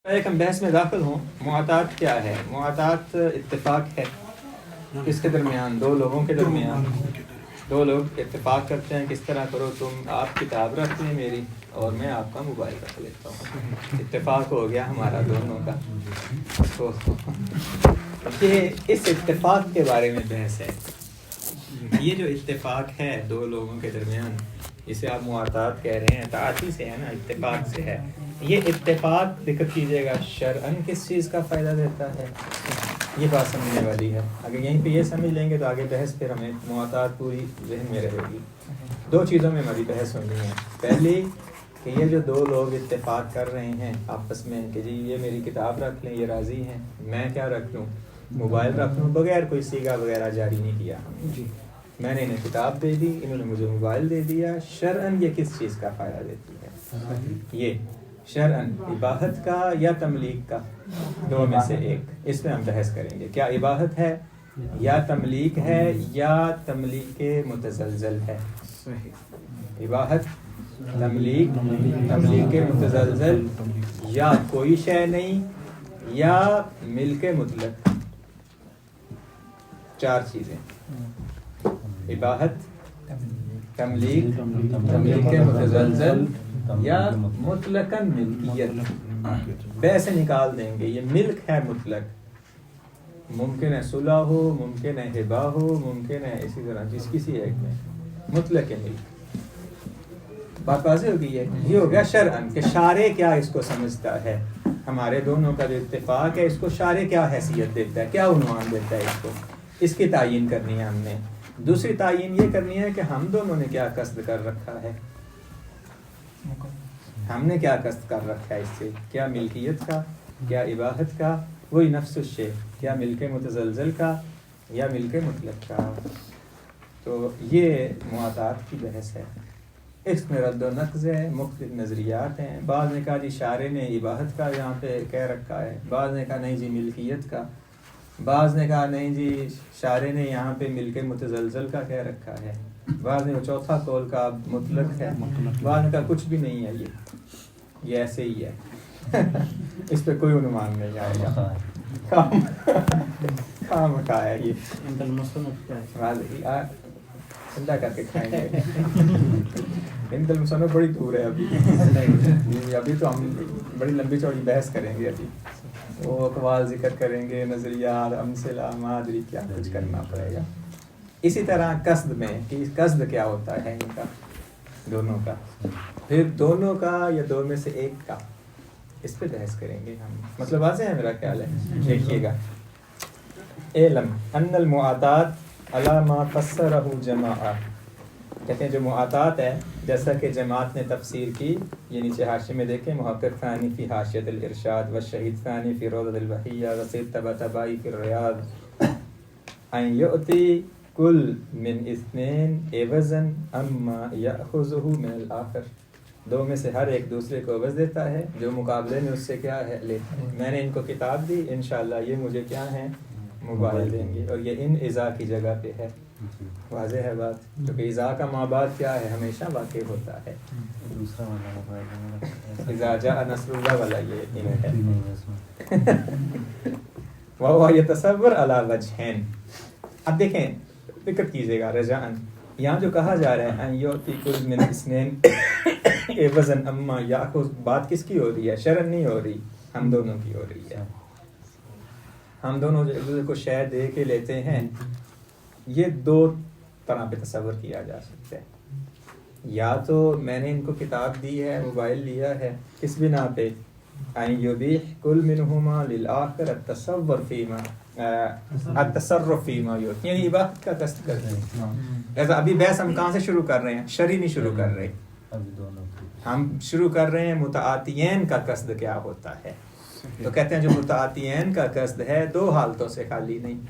ایک ہم بحث میں داخل ہوں. معاطات کیا ہے؟ معاطات اتفاق ہے کس کے درمیان؟ دو لوگوں کے درمیان. دو لوگ اتفاق کرتے ہیں کس طرح کرو تم آپ کتاب رکھ لیں میری اور میں آپ کا موبائل رکھ لیتا ہوں. اتفاق ہو گیا ہمارا دونوں کا. تو یہ اس اتفاق کے بارے میں بحث ہے. یہ جو اتفاق ہے دو لوگوں کے درمیان اسے آپ معاطات کہہ رہے ہیں. تعاطی سے ہے نا، اتفاق سے ہے. یہ اتفاق دقت کیجیے گا شرعاً کس چیز کا فائدہ دیتا ہے، یہ بات سمجھنے والی ہے. اگر یہیں پہ یہ سمجھ لیں گے تو آگے بحث پھر ہمیں معاطات پوری ذہن میں رہے گی. دو چیزوں میں ہماری بحث ہونی ہے. پہلی کہ یہ جو دو لوگ اتفاق کر رہے ہیں آپس میں کہ جی یہ میری کتاب رکھ لیں، یہ راضی ہیں، میں کیا رکھ لوں، موبائل رکھ لوں، بغیر کوئی سیگا وغیرہ جاری نہیں کیا جی. میں نے انہیں کتاب دے دی، انہوں نے مجھے موبائل دے دیا. شرعاً یہ کس چیز کا فائدہ دیتی ہے؟ یہ شرعاً اباحت کا یا تملیک کا، دو میں سے ایک. اس میں ہم بحث کریں گے کیا اباحت ہے یا تملیک ہے یا تملیک متزلزل ہے. اباحت، تملیک، تملیک متزلزل، یا کوئی شے نہیں یا ملک مطلق. چار چیزیں: اباحت، تملیک، تملیک متزلزل یا مطلقاً ملکیت. بے سے نکال دیں گے. یہ ملک ہے مطلق، ممکن ہے صلح ہو، ممکن ہے ہبہ ہو، ممکن ہے اسی طرح جس کسی ایک میں مطلق ملک. بات واضح ہو گئی ہے. یہ ہو گیا شرعاً کہ شارع کیا اس کو سمجھتا ہے. ہمارے دونوں کا جو اتفاق ہے اس کو شارع کیا حیثیت دیتا ہے، کیا عنوان دیتا ہے اس کو، اس کی تعیین کرنی ہے ہم نے. دوسری تعیین یہ کرنی ہے کہ ہم دونوں نے کیا قصد کر رکھا ہے. ہم نے کیا قصد کر رکھا ہے اس سے، کیا ملکیت کا، کیا اباحت کا، وہی نفس الشے، کیا ملک متزلزل کا یا ملک مطلق کا. تو یہ معاطات کی بحث ہے. اس میں رد و نقض ہے، مختلف نظریات ہیں. بعض نے کہا جی شارع نے اباحت کا یہاں پہ کہہ رکھا ہے، بعض نے کہا نہیں جی ملکیت کا، بعض نے کہا نہیں جی شارع نے یہاں پہ ملک متزلزل کا کہہ رکھا ہے، بعض نے چوتھا قول کا مطلق ہے، بعض نے کہا کچھ بھی نہیں ہے، یہ ایسے ہی ہے. اس پہ کوئی عنوان نہیں آئے گا. کام کا ہے یہ ٹھنڈا کر کے کھائیں گے. ہند المصنف بڑی دور ہے ابھی تو ہم بڑی لمبی چوڑی بحث کریں گے. ابھی وہ اقوال ذکر کریں گے، نظریات، امثلہ، مادری، کیا کچھ کرنا پڑے گا. اسی طرح قصد میں کہ قصد کیا ہوتا ہے ان کا دونوں کا، پھر دونوں کا یا دو میں سے ایک کا، اس پہ بحث کریں گے ہم. مطلب واضح ہے میرا خیال ہے. دیکھیے گا. اعلم ان المعاطات علی ما فسرہ جماعہ. کہتے ہیں جو معاطات ہے جیسا کہ جماعت نے تفسیر کی، یہ نیچے حاشیے میں دیکھیں، محقق ثانی فی حاشیۃ الارشاد والشہید ثانی فی روضۃ البحیہ وسید طباطبائی فی الریاض ان یؤتی کل من اثنین عوضا اما یأخذہ من الآخر. دو میں سے ہر ایک دوسرے کو عوض دیتا ہے جو مقابلے میں اس سے کیا ہے لیتا ہے. میں نے ان کو کتاب دی، انشاءاللہ یہ مجھے کیا ہے موبائل دیں گے، اور یہ ان اذا کی جگہ پہ ہے. واضح ہے بات، کیونکہ اذا کا ما بعد کیا ہے ہمیشہ واقع ہوتا ہے. اذا جاء نصر اللہ والا یہ ہے. وَهُوَ يَتَصَوَّرُ عَلَى وَجْهَيْنِ. اب دیکھیں دقت کیجیے گا. رجاءً یہاں جو کہا جا رہا ہے ان یؤتی کل من اثنین عوضا اما یاخذ، بات کس کی ہو رہی ہے؟ شرعاً نہیں ہو رہی، ہم دونوں کی ہو رہی ہے. ہم دونوں جو ایک دوسرے کو شے دے کے لیتے ہیں، یہ دو طرح پہ تصور کیا جا سکتا ہے. یا تو میں نے ان کو کتاب دی ہے، موبائل لیا ہے، کس بنا پہ؟ ان یبیح کل منہما للآخر التصور فیما التصرف فیما یؤتی، یعنی اباحت کا قصد کرتے ہیں. ایسا ابھی بحث ہم کہاں سے شروع کر رہے ہیں؟ شرعی نہیں شروع کر رہے، ہم شروع کر رہے ہیں متعاطیین کا قصد کیا ہوتا ہے. تو کہتے ہیں جو متعاطیین کا قصد ہے دو حالتوں سے خالی نہیں.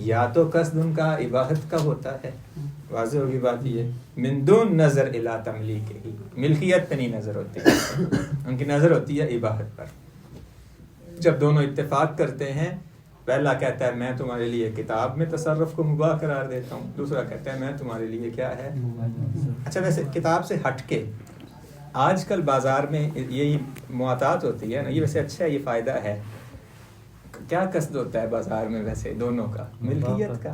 یا تو قصد ان کا اباحت کا ہوتا ہے، واضح ہوگی بات. یہ من دون نظر الی تملیک ہی، ملکیت پہ نہیں نظر ہوتی، ان کی نظر ہوتی ہے اباحت پر. جب دونوں اتفاق کرتے ہیں، پہلا کہتا ہے میں تمہارے لیے کتاب میں تصرف کو مباح قرار دیتا ہوں، دوسرا کہتا ہے میں تمہارے لیے کیا ہے. اچھا ویسے کتاب سے ہٹ کے آج کل بازار میں یہی معطات ہوتی ہے نا، یہ ویسے اچھا ہے، یہ فائدہ ہے. کیا قصد ہوتا ہے بازار میں ویسے دونوں کا؟ ملکیت کا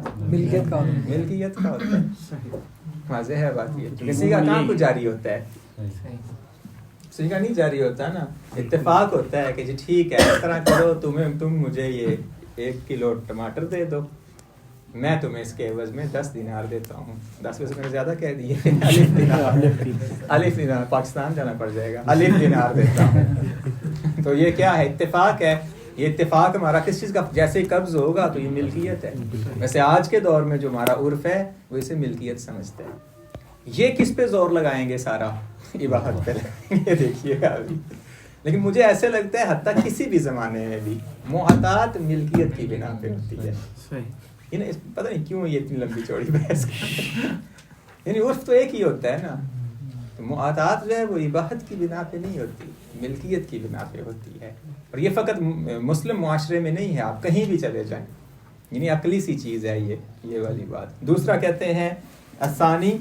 ہوتا ہے. واضح ہے بات. یہ کسی کا کام کو جاری ہوتا ہے، کسی کا نہیں جاری ہوتا نا. اتفاق ہوتا ہے کہ جی ٹھیک ہے اس طرح کرو، تم مجھے یہ 1 کلو ٹماٹر دے دو، میں تمہیں اس کے عوض میں 10 دینار دیتا ہوں. 10 ویسے میں نے زیادہ کہہ دیے. الف دینار پاکستان جانا پڑ جائے گا. الف دینار دیتا ہوں. تو یہ کیا ہے؟ اتفاق ہے. یہ اتفاق ہمارا کس چیز کا؟ جیسے قبض ہوگا تو یہ ملکیت ہے. ویسے آج کے دور میں جو ہمارا عرف ہے وہ اسے ملکیت سمجھتے ہیں. یہ کس پہ زور لگائیں گے؟ سارا اباحت پہ لگائیں گے. دیکھیے گا ابھی. لیکن مجھے ایسے لگتا ہے حتیٰ کسی بھی زمانے میں بھی معطات ملکیت کی بنا پہ ہوتی ہے. پتہ نہیں کیوں یہ اتنی لمبی چوڑی بحث. یعنی عرف تو ایک ہی ہوتا ہے نا. معطات جو ہے وہ اباحت کی بنا پہ نہیں ہوتی، ملکیت کی بنا پہ ہوتی ہے. اور یہ فقط مسلم معاشرے میں نہیں ہے، آپ کہیں بھی چلے جائیں. یعنی عقلی سی چیز ہے یہ والی بات. دوسرا کہتے ہیں الثانی،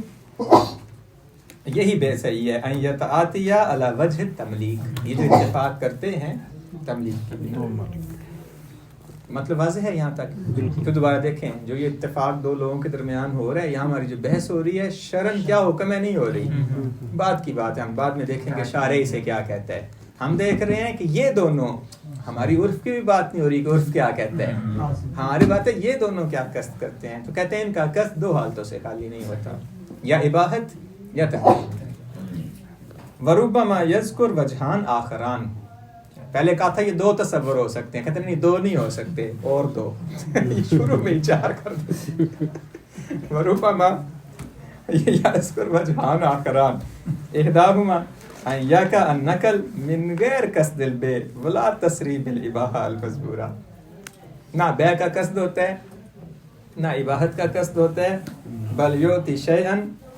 یہی بے صحیح ہے، ان یتعاطی علی وجہ تملیک. یہ جو اتفاق کرتے ہیں تملیک کی بنا. مطلب واضح ہے یہاں تک؟ تو دوبارہ دیکھیں، جو یہ اتفاق دو لوگوں کے درمیان ہو رہا ہے، یہاں ہماری جو بحث ہو رہی ہے شرعن کیا حکم ہے نہیں ہو رہی. بعد کی بات ہے، ہم بعد میں دیکھیں گے شارع سے کیا کہتا ہے. ہم دیکھ رہے ہیں کہ یہ دونوں، ہماری عرف کی بھی بات نہیں ہو رہی کہ عرف کیا کہتا ہے. ہماری بات ہے یہ دونوں کیا قصد کرتے ہیں. تو کہتے ہیں ان کا قصد 2 حالتوں سے خالی نہیں ہوتا، یا اباحت یا تحریم. وربما یذکر وجہان آخران. پہلے کہا تھا یہ 2 تصور ہو سکتے ہیں، کہتے نہیں 2 نہیں ہو سکتے، اور 2. شروع میں ہی 4 کر دو. وربما یذکر وجہان آخران احداہما ان یقع النقل من غیر قصد البیع ولا تسریع بالاباحہ المذکورہ. نہ بیع کا قصد ہوتا ہے نہ اباحت کا قصد ہوتا ہے. بل یعطی شیئا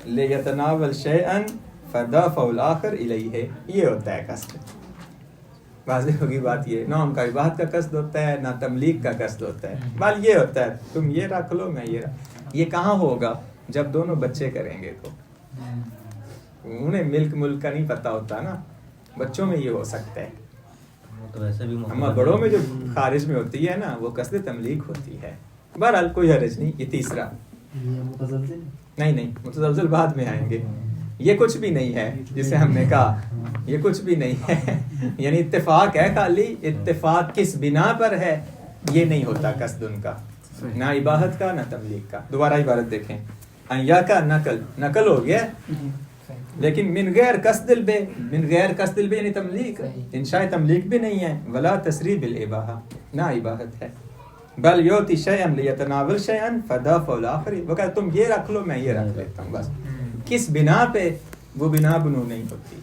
لیتناول شیئا فدافع الاخر الیہ. یہ ہوتا ہے قصد. واضح ہوگی بات. یہ نہ ان کا اباحت کا قصد ہوتا ہے نہ تملیک کا قصد ہوتا ہے. بل یہ ہوتا ہے تم یہ رکھ لو میں یہ رکھ. یہ کہاں ہوگا؟ جب دونوں بچے کریں گے. تو انہیں ملک کا نہیں پتہ ہوتا نا. بچوں میں یہ ہو سکتا ہے. اما بڑوں میں جو خارج میں ہوتی ہے نا وہ قصد تملیک ہوتی ہے. بہرحال کوئی حرج نہیں. یہ تیسرا نہیں متزلزل بعد میں آئیں گے. یہ کچھ بھی نہیں ہے جسے ہم نے کہا، یہ کچھ بھی نہیں ہے. یعنی اتفاق ہے، خالی اتفاق کس بنا پر ہے یہ نہیں ہوتا قصد ان کا، نہ اباحت کا نہ تملیک کا. دوبارہ عبارت دیکھیں. انیا کا نقل ہو گیا لیکن من غیر قصد البیع. من غیر قصد البیع یعنی تملیک، انشاء تملیک بھی نہیں ہے. ولا تسریع بالاباحہ، نہ اباحت ہے. بل یعطی شیئا لیتناول شیئا فدافع الاخر. وہ کہتا تم یہ رکھ لو میں یہ رکھ لیتا ہوں. بس کس بنا پہ؟ وہ بنا بنو نہیں ہوتی،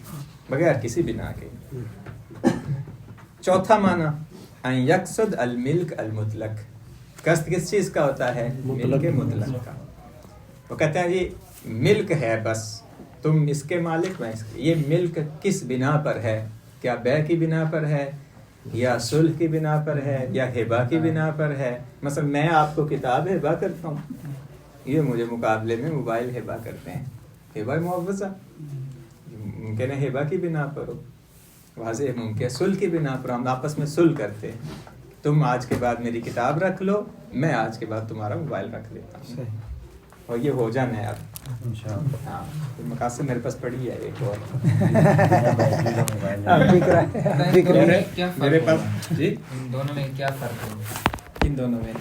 بغیر کسی بنا کے. چوتھا معنی ان یقصد الملک المطلق. قصد کس چیز کا ہوتا ہے؟ ملک مطلق کا. وہ کہتے ہیں جی ملک ہے، بس تم اس کے مالک میں اس کے. یہ ملک کس بنا پر ہے؟ کیا بیع کی بنا پر ہے یا صلح کی بنا پر ہے یا ہبہ کی بنا پر ہے؟ مثلا میں آپ کو کتاب ہبہ کرتا ہوں، یہ مجھے مقابلے میں موبائل ہبہ کرتے ہیں. ہبہ معوضہ ممکن ہے ہبہ کی بنا پر ہو، واضح ممکن ہے صلح کی بنا پر. ہم آپس میں صلح کرتے ہیں، تم آج کے بعد میری کتاب رکھ لو، میں آج کے بعد تمہارا موبائل رکھ لیتا ہوں. اور یہ ہو جانا ہے اب انشاءاللہ. ہاں مقاصد میرے پاس پڑی ہے ایک اور میرے پاس. جی دونوں میں کیا فرق ہے؟ ان دونوں میں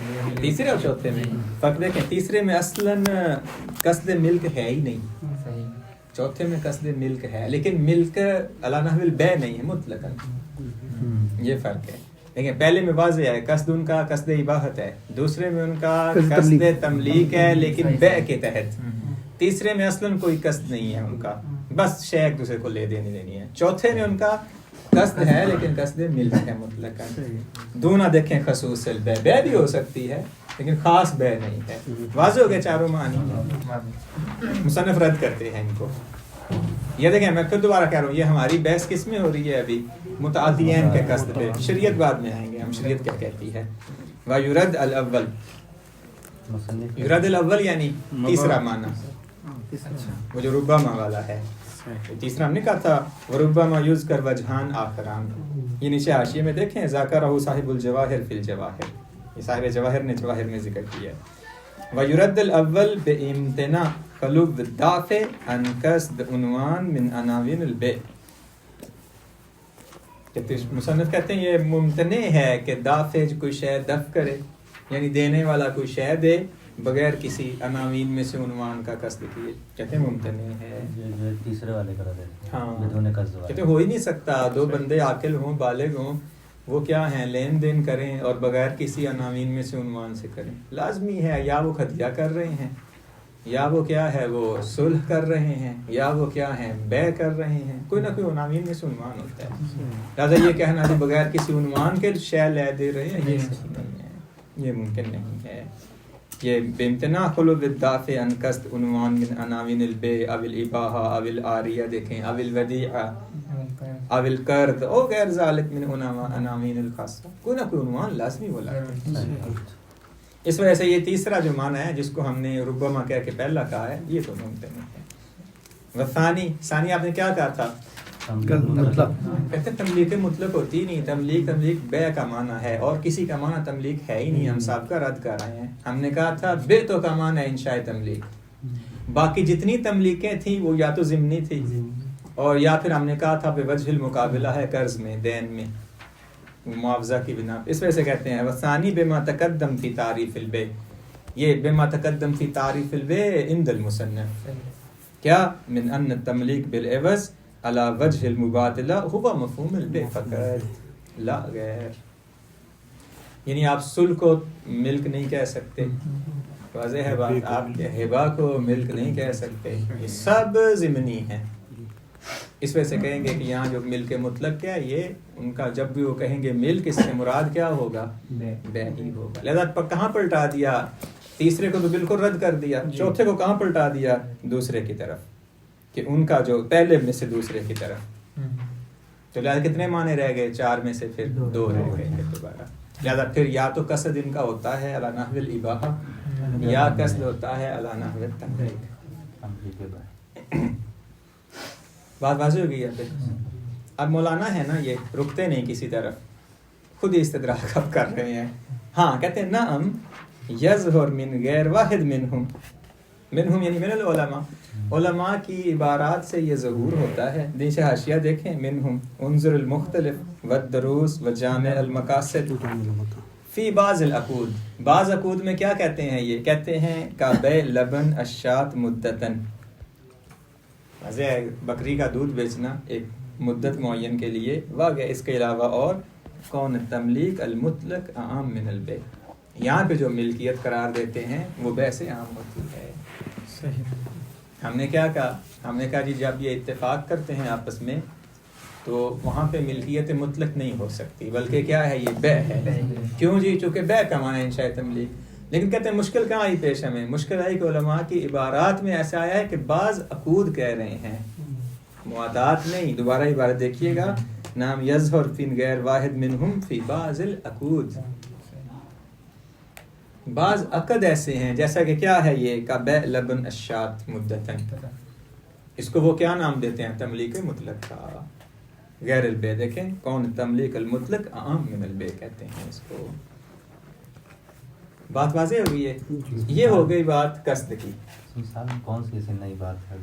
تیسرے اور چوتھے میں فرق دیکھیں. تیسرے میں اصلاً قصد ملک ہے ہی نہیں. چوتھے میں قصد ملک ہے لیکن ملک علی نحو البیع نہیں ہے مطلقاً. یہ فرق ہے. لیکن پہلے میں واضح ہے قصد ان کا قصد اباحت ہے، دوسرے میں ان کا قصد تملیک ہے لیکن بیع کے تحت. تیسرے میں اصلاً کوئی قصد نہیں ہے ان کا، بس شے ایک دوسرے کو لے دینی ہے. چوتھے میں ان کا قصد ہے لیکن قصد ملک ہے مطلقاً. دونا دیکھیں خصوص البیع، بیع بھی ہو سکتی ہے لیکن خاص بیع نہیں ہے. واضح ہو گئے چاروں معنی. مصنف رد کرتے ہیں ان کو. یہ دیکھیں میں پھر دوبارہ کہہ رہا ہوں، یہ ہماری بحث کس میں ہو رہی ہے ابھی؟ متعدیین کے قصد پہ. شریعت بعد میں آئیں گے ہم، شریعت کیا کہتی ہے. وَيُرَدْ الْأَوَّلِ، یرد الاول یعنی تیسرا معنی وہ جو ربما والا ہے. تیسرا ہم نے کہا تھا وربما یذکر وجہان آخران، یہ نیچے حاشیے میں دیکھیں ذکرہ صاحب الجواہر فی الجواہر، یہ صاحب جواہر نے جواہر میں ذکر کیا ہے. وَيُرَدَّ الْأَوَّلُ بِإِمْتِنَاعِ قَلُوبِ الدَّافِ عَنْ قَصْدِ عُنْوَانٍ مِنْ عَنَاوِنِ الْبَيْعِ. مصنف کہتے ہیں یہ ممتنع ہے کہ دافع کوئی شے دفع کرے، یعنی دینے والا کوئی شے دے بغیر کسی عناوین میں سے عنوان کا قصد کیے، کہتے ہیں ممتنع ہے. جو تیسرے والے کرا دیتے ہیں ہاں بدون قصد کہتے ہیں ہو ہی نہیں سکتا دو بندے عاقل ہوں بالغ ہوں وہ کیا ہیں لین دین کریں اور بغیر کسی عناوین میں سے عنوان سے کریں. لازمی ہے یا وہ خدیہ کر رہے ہیں، یا وہ کیا ہے وہ صلح کر رہے ہیں، یا وہ کیا ہیں بیع کر رہے ہیں، کوئی نہ کوئی عناوین میں سے عنوان ہوتا ہے. لہٰذا یہ کہنا کہ بغیر کسی عنوان کے شے لے دے رہے ہیں یہ صحیح نہیں ہے، یہ ممکن نہیں ہے. یہ بامتناع خلو الدافع عن قصد عنوان من عناوین البیع او الاباحہ او العاریہ، دیکھیں او الودیعہ او القرض او غیر ذالک من عناوین الخاصہ، کوئی نہ کوئی عنوان لازمی بولا. اس وجہ سے یہ تیسرا جو معنی ہے جس کو ہم نے ربما کہہ کے پہلا کہا ہے یہ تو ممکن ہے. وثانی ثانی آپ نے کیا کہا تھا؟ مطلب کہتے ہیں تملیک مطلق ہوتی نہیں، تملیک بیع کا معنی ہے اور کسی کا معنی تملیک ہے ہی نہیں، ہم سب کا رد کر رہے ہیں. ہم نے کہا تھا بے تو کا معنی ہے انشاء تملیک، باقی جتنی تملیکیں تھیں وہ یا تو ضمنی تھی اور یا پھر ہم نے کہا تھا بے وجہ المقابلہ ہے قرض میں دین میں معاوضہ کی بنا. اس وجہ سے کہتے ہیں وثانی بما تقدم فی تعریف البیع، یہ بما تقدم فی تعریف البیع عند المصنف کیا من ان التملیک بالعوض علی وجہ المبادلہ ہوا مفہوم البیع فقط لا غیر. یعنی آپ صلح کو ملک نہیں کہہ سکتے، واضح ہے بات، آپ ہبہ کو ملک نہیں کہہ سکتے، یہ سب ضمنی ہیں. اس وجہ سے کہیں گے کہ یہاں جو ملک مطلق کیا ہے یہ ان کا جب بھی وہ کہیں گے ملک اس سے مراد کیا ہوگا بیع ہی ہوگا. لہذا کہاں پلٹا دیا؟ تیسرے کو تو بالکل رد کر دیا، چوتھے کو کہاں پلٹا دیا؟ دوسرے کی طرف، کہ ان کا جو پہلے میں سے دوسرے کی طرف. تو لہذا کتنے معنی رہ گئے؟ چار میں سے پھر دو رہ گئے دوبارہ. لہذا پھر یا تو قصد ان کا ہوتا ہے علی نحو الاباحہ یا قصد ہوتا ہے علی نحو التملیک. بات واضح ہو گئی ہے. اب مولانا ہے نا یہ رکتے نہیں کسی طرف، خود ہی استدراک اب کر رہے ہیں. ہاں کہتے ہیں نعم یظہر من غیر واحد منہم، منہم یعنی من العلماء، علماء کی عبارات سے یہ ظہور ہوتا ہے. نیچے حاشیہ دیکھیں منہم انظر المختلف والدروس وجامع المقاصد فی بعض العقود. بعض عقود میں کیا کہتے ہیں؟ یہ کہتے ہیں کا بیع لبن الشاۃ مدتن، بکری کا دودھ بیچنا ایک مدت معین کے لیے واقع. اس کے علاوہ اور کون تملیک المطلق عام من البیع، یہاں پہ جو ملکیت قرار دیتے ہیں وہ بیع سے عام ہوتی ہے. صحیح. ہم نے کیا کہا؟ ہم نے کہا جی جب یہ اتفاق کرتے ہیں آپس میں تو وہاں پہ ملکیت مطلق نہیں ہو سکتی بلکہ کیا ہے یہ بیع ہے. کیوں جی؟ چونکہ بیع کا معنی انشاء تملیک. لیکن کہتے ہیں مشکل کہاں آئی پیش ہمیں؟ مشکل آئی کہ علماء کی عبارات میں ایسا آیا ہے کہ بعض عقود کہہ رہے ہیں، معاہدات نہیں. دوبارہ عبارت دیکھیے گا، نام یظہر فی غیر واحد منہم فی بعض العقود. بعض عقد ایسے ہیں جیسا کہ کیا ہے یہ کا بیع لبن الشاۃ مدتن، اس کو وہ کیا نام دیتے ہیں؟ تملیک مطلق کا غیر البیع. دیکھیں کون تملیک المطلق عام من البیع کہتے ہیں اس کو. بات واضح ہو گئی ہے. یہ ہو گئی بات قصد کی. کون سی ایسی نئی بات ہے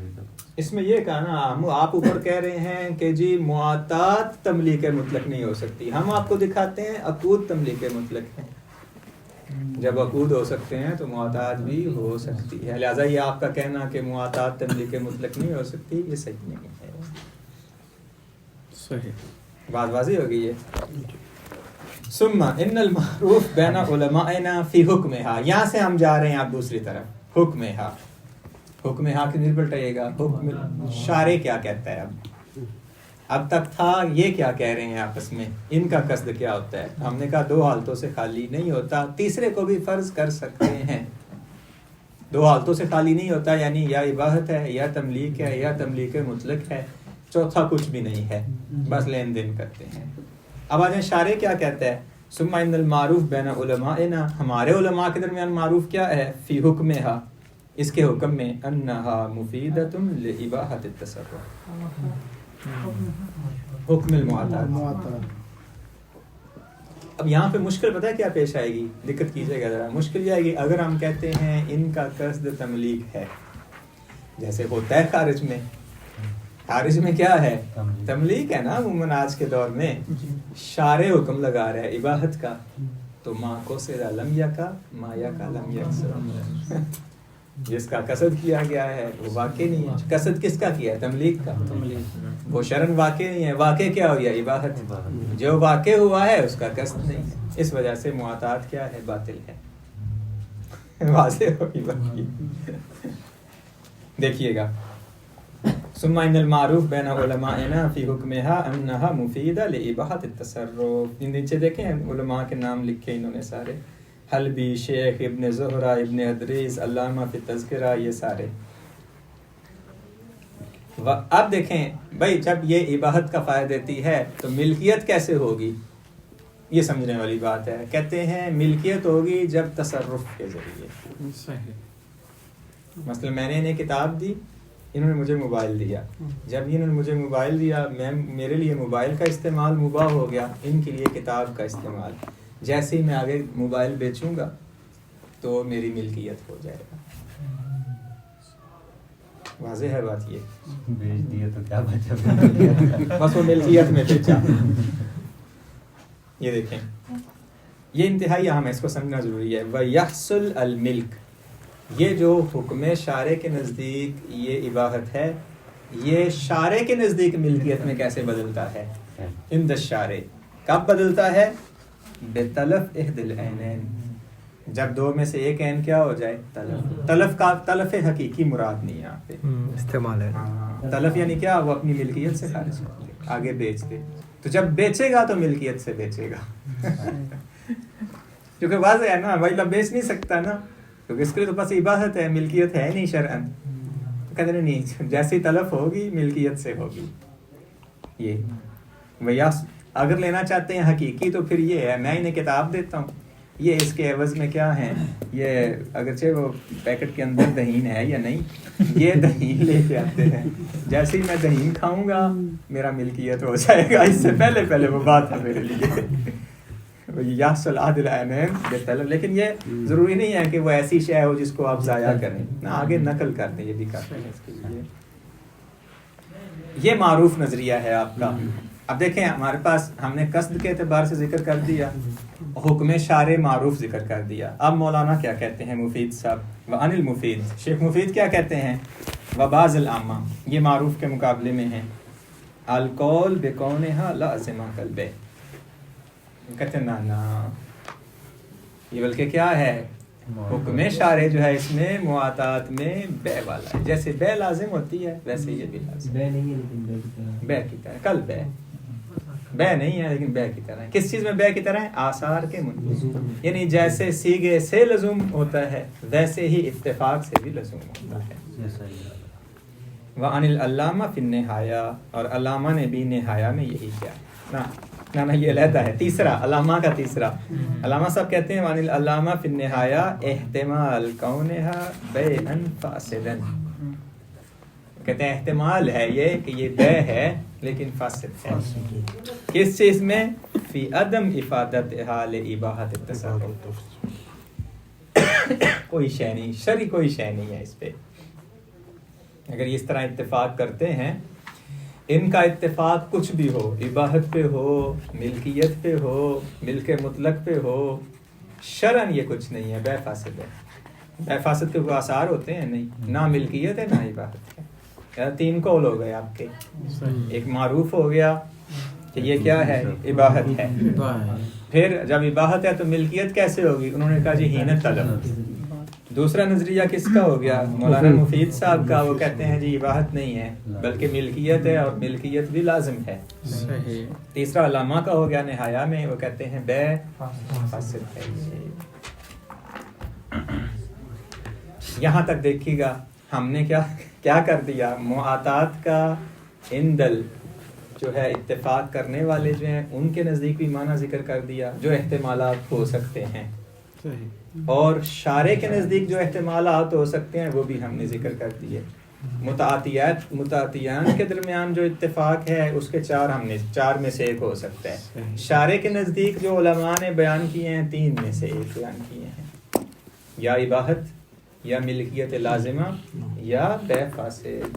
اس میں یہ کہا نا آپ اوپر کہہ رہے ہیں کہ جی معاہدات تملیک مطلق نہیں ہو سکتی، ہم آپ کو دکھاتے ہیں عقود تملیک مطلق ہیں. جب عقود ہو سکتے ہیں تو معاہدات بھی ہو سکتی ہے. لہٰذا یہ آپ کا کہنا کہ معاہدات تملیک مطلق نہیں ہو سکتی یہ صحیح نہیں ہے. صحیح. بات واضح ہو گئی ہے. ثم ان المعروف بین علمائنا فی حکمہا، یہاں سے ہم جا رہے ہیں آپ دوسری طرف. حکمہا، حکمہا کی نہیں پلٹائیے گا، حکم شارع کیا کہتا ہے. اب تک تھا یہ کیا کہہ رہے ہیں آپس میں، ان کا قصد کیا ہوتا ہے. ہم نے کہا دو حالتوں سے خالی نہیں ہوتا، تیسرے کو بھی فرض کر سکتے ہیں. دو حالتوں سے خالی نہیں ہوتا یعنی یا اباحت ہے یا تملیک ہے یا تملیک مطلق ہے، چوتھا کچھ بھی نہیں ہے، بس لین دین کرتے ہیں. اب آج شارع کیا کہتا ہے؟ ثم ان المعروف بین علمائنا، ہمارے علماء کے درمیان معروف کیا ہے؟ فی حکمہا، اس کے حکم میں انہا مفیدۃ لاباحۃ التصرف، حکم المعاطات۔ اب یہاں پہ مشکل پتہ ہے کیا پیش آئے گی، دقت کیجیے گا ذرا، مشکل یہ آئے گی اگر ہم کہتے ہیں ان کا قصد تملیک ہے، جیسے ہوتا ہے خارج میں، خارج میں کیا ہے، تملیک ہے نا عموماً آج کے دور میں، شارع حکم لگا رہا ہے اباحت کا، تو ماں کو سے لم یکا ما یکا لم یکسر، جس کا قصد کیا گیا ہے وہ واقع نہیں ہے۔ قصد کس کا کیا ہے؟ تملیک کا، وہ شرعن واقع نہیں ہے، واقع کیا ہو گیا؟ اباحت، جو واقع ہوا ہے اس کا قصد نہیں ہے، اس وجہ سے معاطات کیا ہے؟ باطل ہے، واضح ہوگی باقی۔ دیکھیے گا ثم ان المعروف بین علمائنا فی حکمہا انہا مفیدہ لاباحۃ التصرف، نیچے دیکھیں علماء کے نام لکھے انہوں نے سارے، حلبی، شیخ، ابن زہرہ، ابن ادریس، علامہ فی تذکرہ، یہ سارے۔ اب دیکھیں بھائی جب یہ اباحت کا فائدہ دیتی ہے تو ملکیت کیسے ہوگی، یہ سمجھنے والی بات ہے۔ کہتے ہیں ملکیت ہوگی جب تصرف کے ذریعے، مثلا میں نے انہیں کتاب دی، انہوں نے مجھے موبائل دیا، جب انہوں نے مجھے موبائل دیا میرے لیے موبائل کا استعمال مباح ہو گیا، ان کے لیے کتاب کا استعمال، جیسے ہی میں آگے موبائل بیچوں گا تو میری ملکیت ہو جائے گا۔ واضح ہے بات، یہ بیچ دیے تو کیا بچا، بس وہ ملکیت میں بیچا۔ یہ دیکھیں یہ انتہائی اہم ہے، اس کو سمجھنا ضروری ہے۔ وَيَحْصُلْ الْمِلْك، یہ جو حکم شارع کے نزدیک یہ اباحت ہے، یہ شارع کے نزدیک ملکیت میں کیسے بدلتا ہے؟ عند الشارع، کب بدلتا ہے؟ بطلب احد العینین، جب دو میں سے ایک عین کیا ہو جائے؟ تلف۔ تلف کا تلف حقیقی مراد نہیں ہے یہاں پہ، استعمال ہے۔ تلف یعنی کیا؟ وہ اپنی ملکیت سے خارج کر لے، آگے بیچ دے، تو جب بیچے گا تو ملکیت سے بیچے گا، کیونکہ واضح ہے نا بھائی، بیچ نہیں سکتا نا، کیونکہ اس کے لیے تو بس اباحت ہے، ملکیت ہے نہیں شرعن، کہتے نہیں جیسی تلف ہوگی ملکیت سے ہوگی۔ یہ بھیا اگر لینا چاہتے ہیں حقیقی تو پھر یہ ہے، میں انہیں کتاب دیتا ہوں، یہ اس کے عوض میں کیا ہیں، یہ اگرچہ وہ پیکٹ کے اندر دہین ہے یا نہیں، یہ دہین لے کے آتے ہیں، جیسے ہی میں دہین کھاؤں گا میرا ملکیت ہو جائے گا، اس سے پہلے وہ بات ہے میرے لیے۔ یحصل عادل عینین بطلب، لیکن یہ ضروری نہیں ہے کہ وہ ایسی شے ہو جس کو آپ ضائع کریں، نہ آگے نقل کرتے ہیں، یہ بھی کرتے ہیں اس کے لیے۔ یہ معروف نظریہ ہے آپ کا۔ اب دیکھیں ہمارے پاس ہم نے قصد کے اعتبار سے ذکر کر دیا، حکم شارع معروف ذکر کر دیا، اب مولانا کیا کہتے ہیں مفید صاحب، وعن المفید، شیخ مفید کیا کہتے ہیں، وبعض العامہ، یہ معروف کے مقابلے میں ہیں، القول بکونہا لازمہ کالبیع، کہتے ہیں نا یہ بلکہ کیا ہے، حکم شارع جو ہے اس میں معاطات میں بیع والا ہے، جیسے بیع لازم ہوتی ہے ویسے یہ بھی لازم، بے نہیں ہے لیکن بیع کی طرح، کل بیع نہیں ہے لیکن بیع کی طرح ہے۔ کس چیز میں بیع کی طرح ہے؟ آثار کے منفذ، یعنی جیسے سیغے سے لزوم ہوتا ہے ویسے ہی اتفاق سے بھی لزوم ہوتا ہے۔ وعن العلامہ فی النہایہ، اور علامہ نے بھی نہایہ میں یہی کیا نا یہ علیحدہ ہے، تیسرا علامہ کا تیسرا، علامہ صاحب کہتے ہیں وعن العلامہ فی النہایہ احتمال کونہا بیعا فاسدا، کہتے ہیں احتمال ہے یہ کہ یہ بیع ہے لیکن فاسد ہے، کس چیز میں؟ فی عدم افادتہا لاباحۃ التصرف، کوئی شے نہیں، شرعی کوئی شے نہیں ہے اس پہ۔ اگر اس طرح اتفاق کرتے ہیں، ان کا اتفاق کچھ بھی ہو، اباحت پہ ہو، ملکیت پہ ہو، ملک مطلق پہ ہو، شرعن یہ کچھ نہیں ہے، بیع فاسد ہے۔ بیع فاسد کے کوئی آثار ہوتے ہیں؟ نہیں، نہ ملکیت ہے نہ اباحت ہے۔ تین قول ہو گئے آپ کے، ایک معروف ہو گیا کہ یہ کیا ہے، اباحت ہے، پھر جب اباحت ہے تو ملکیت کیسے ہوگی؟ انہوں نے کہا جی حین طلب۔ دوسرا نظریہ کس کا ہو گیا؟ مولانا مفید صاحب کا، وہ کہتے ہیں جی اباحت نہیں ہے بلکہ ملکیت ہے، اور ملکیت بھی لازم ہے۔ تیسرا علامہ کا ہو گیا نہایہ میں، وہ کہتے ہیں بیع فاسد ہے۔ یہاں تک دیکھیے گا ہم نے کیا کر دیا، معاطات کا اندل جو ہے اتفاق کرنے والے جو ہیں ان کے نزدیک بھی معنی ذکر کر دیا جو احتمالات ہو سکتے ہیں، اور شارع کے نزدیک جو احتمالات ہو سکتے ہیں وہ بھی ہم نے ذکر کر دیے. متعاطیان کے درمیان جو اتفاق ہے اس کے چار میں سے ایک ہو سکتا ہے. شارع کے نزدیک جو علماء نے بیان کیے ہیں 3 میں سے ایک بیان کیے ہیں، یا اباحت یا ملکیت لازمہ یا بیع فاسد.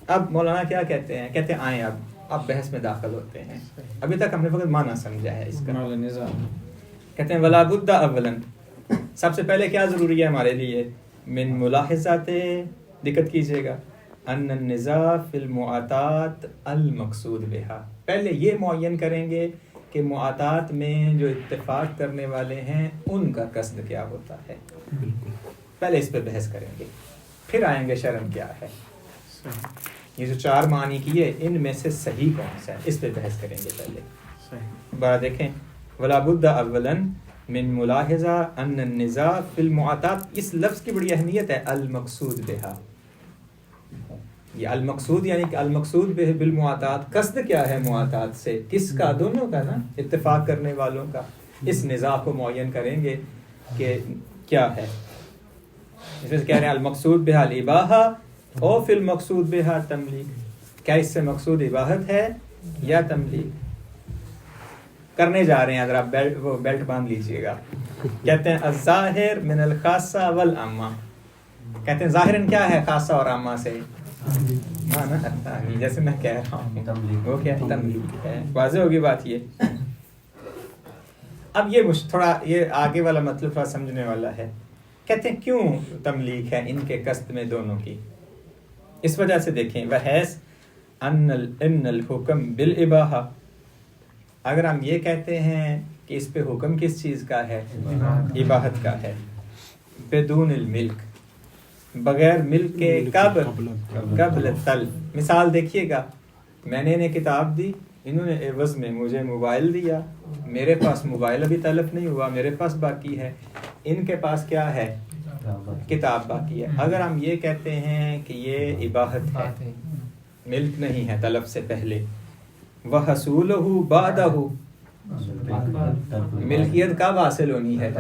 اب مولانا کیا کہتے ہیں؟ کہتے ہیں آئیں اب بحث میں داخل ہوتے ہیں. ابھی تک ہم نے فقط معنی سمجھا ہے اس کا. کہتے ہیں ولا بد اولا، سب سے پہلے کیا ضروری ہے ہمارے لیے؟ من ملاحظات، دقت کیجیے گا، ان النزاع فی المعاطات المقصود بہا. پہلے یہ معین کریں گے کہ معاطات میں جو اتفاق کرنے والے ہیں ان کا قصد کیا ہوتا ہے. پہلے اس پہ بحث کریں گے، پھر آئیں گے شرم کیا ہے. یہ جو 4 معنی کیے ان میں سے صحیح کون سا ہے اس پہ بحث کریں گے پہلے. بڑا دیکھیں، ولا بد اولا من ملاحظہ ان النزاع فی المعاطات، اس لفظ کی بڑی اہمیت ہے. المقصود بہا، یہ المقصود یعنی کہ المقصود بہ بالمعاطات، قصد کیا ہے معاطات سے؟ کس کا؟ دونوں کا نا، اتفاق کرنے والوں کا. اس نزاع کو معین کریں گے کہ کیا ہے. اس میں سے کہہ رہے ہیں المقصود بہا الاباحہ او فی المقصود بہا تملیک. کیا اس سے مقصود اباحت ہے یا تملیک؟ کرنے جا رہے ہیں، اگر آپ بیلٹ باندھ لیجئے گا. کہتے ہیں الظاہر من الخاصہ والعامہ. کہتے ہیں ظاہراً کیا ہے خاصہ اور عامہ سے؟ جیسے میں کہہ رہا ہوں وہ کیا تملیک ہے. واضح ہوگی بات یہ. اب یہ تھوڑا یہ آگے والا مطلب تھوڑا سمجھنے والا ہے. کہتے ہیں کیوں تملیک ہے ان کے قصد میں دونوں کی؟ اس وجہ سے دیکھیں وحیث ان الحکم بالاباحہ، اگر ہم یہ کہتے ہیں کہ اس پہ حکم کس چیز کا ہے؟ اباحت کا ہے. بدون الملک، بغیر ملک کے. کب؟ قبل طلب. مثال دیکھیے گا، میں نے انہیں کتاب دی، انہوں نے عوض میں مجھے موبائل دیا. میرے پاس موبائل ابھی طلب نہیں ہوا، میرے پاس باقی ہے. ان کے پاس کیا ہے؟ کتاب باقی ہے. اگر ہم یہ کہتے ہیں کہ یہ اباحت ہے، ملک نہیں ہے طلب سے پہلے، وحصولہ بعدہ، ملکیت کب حاصل ہونی ہے؟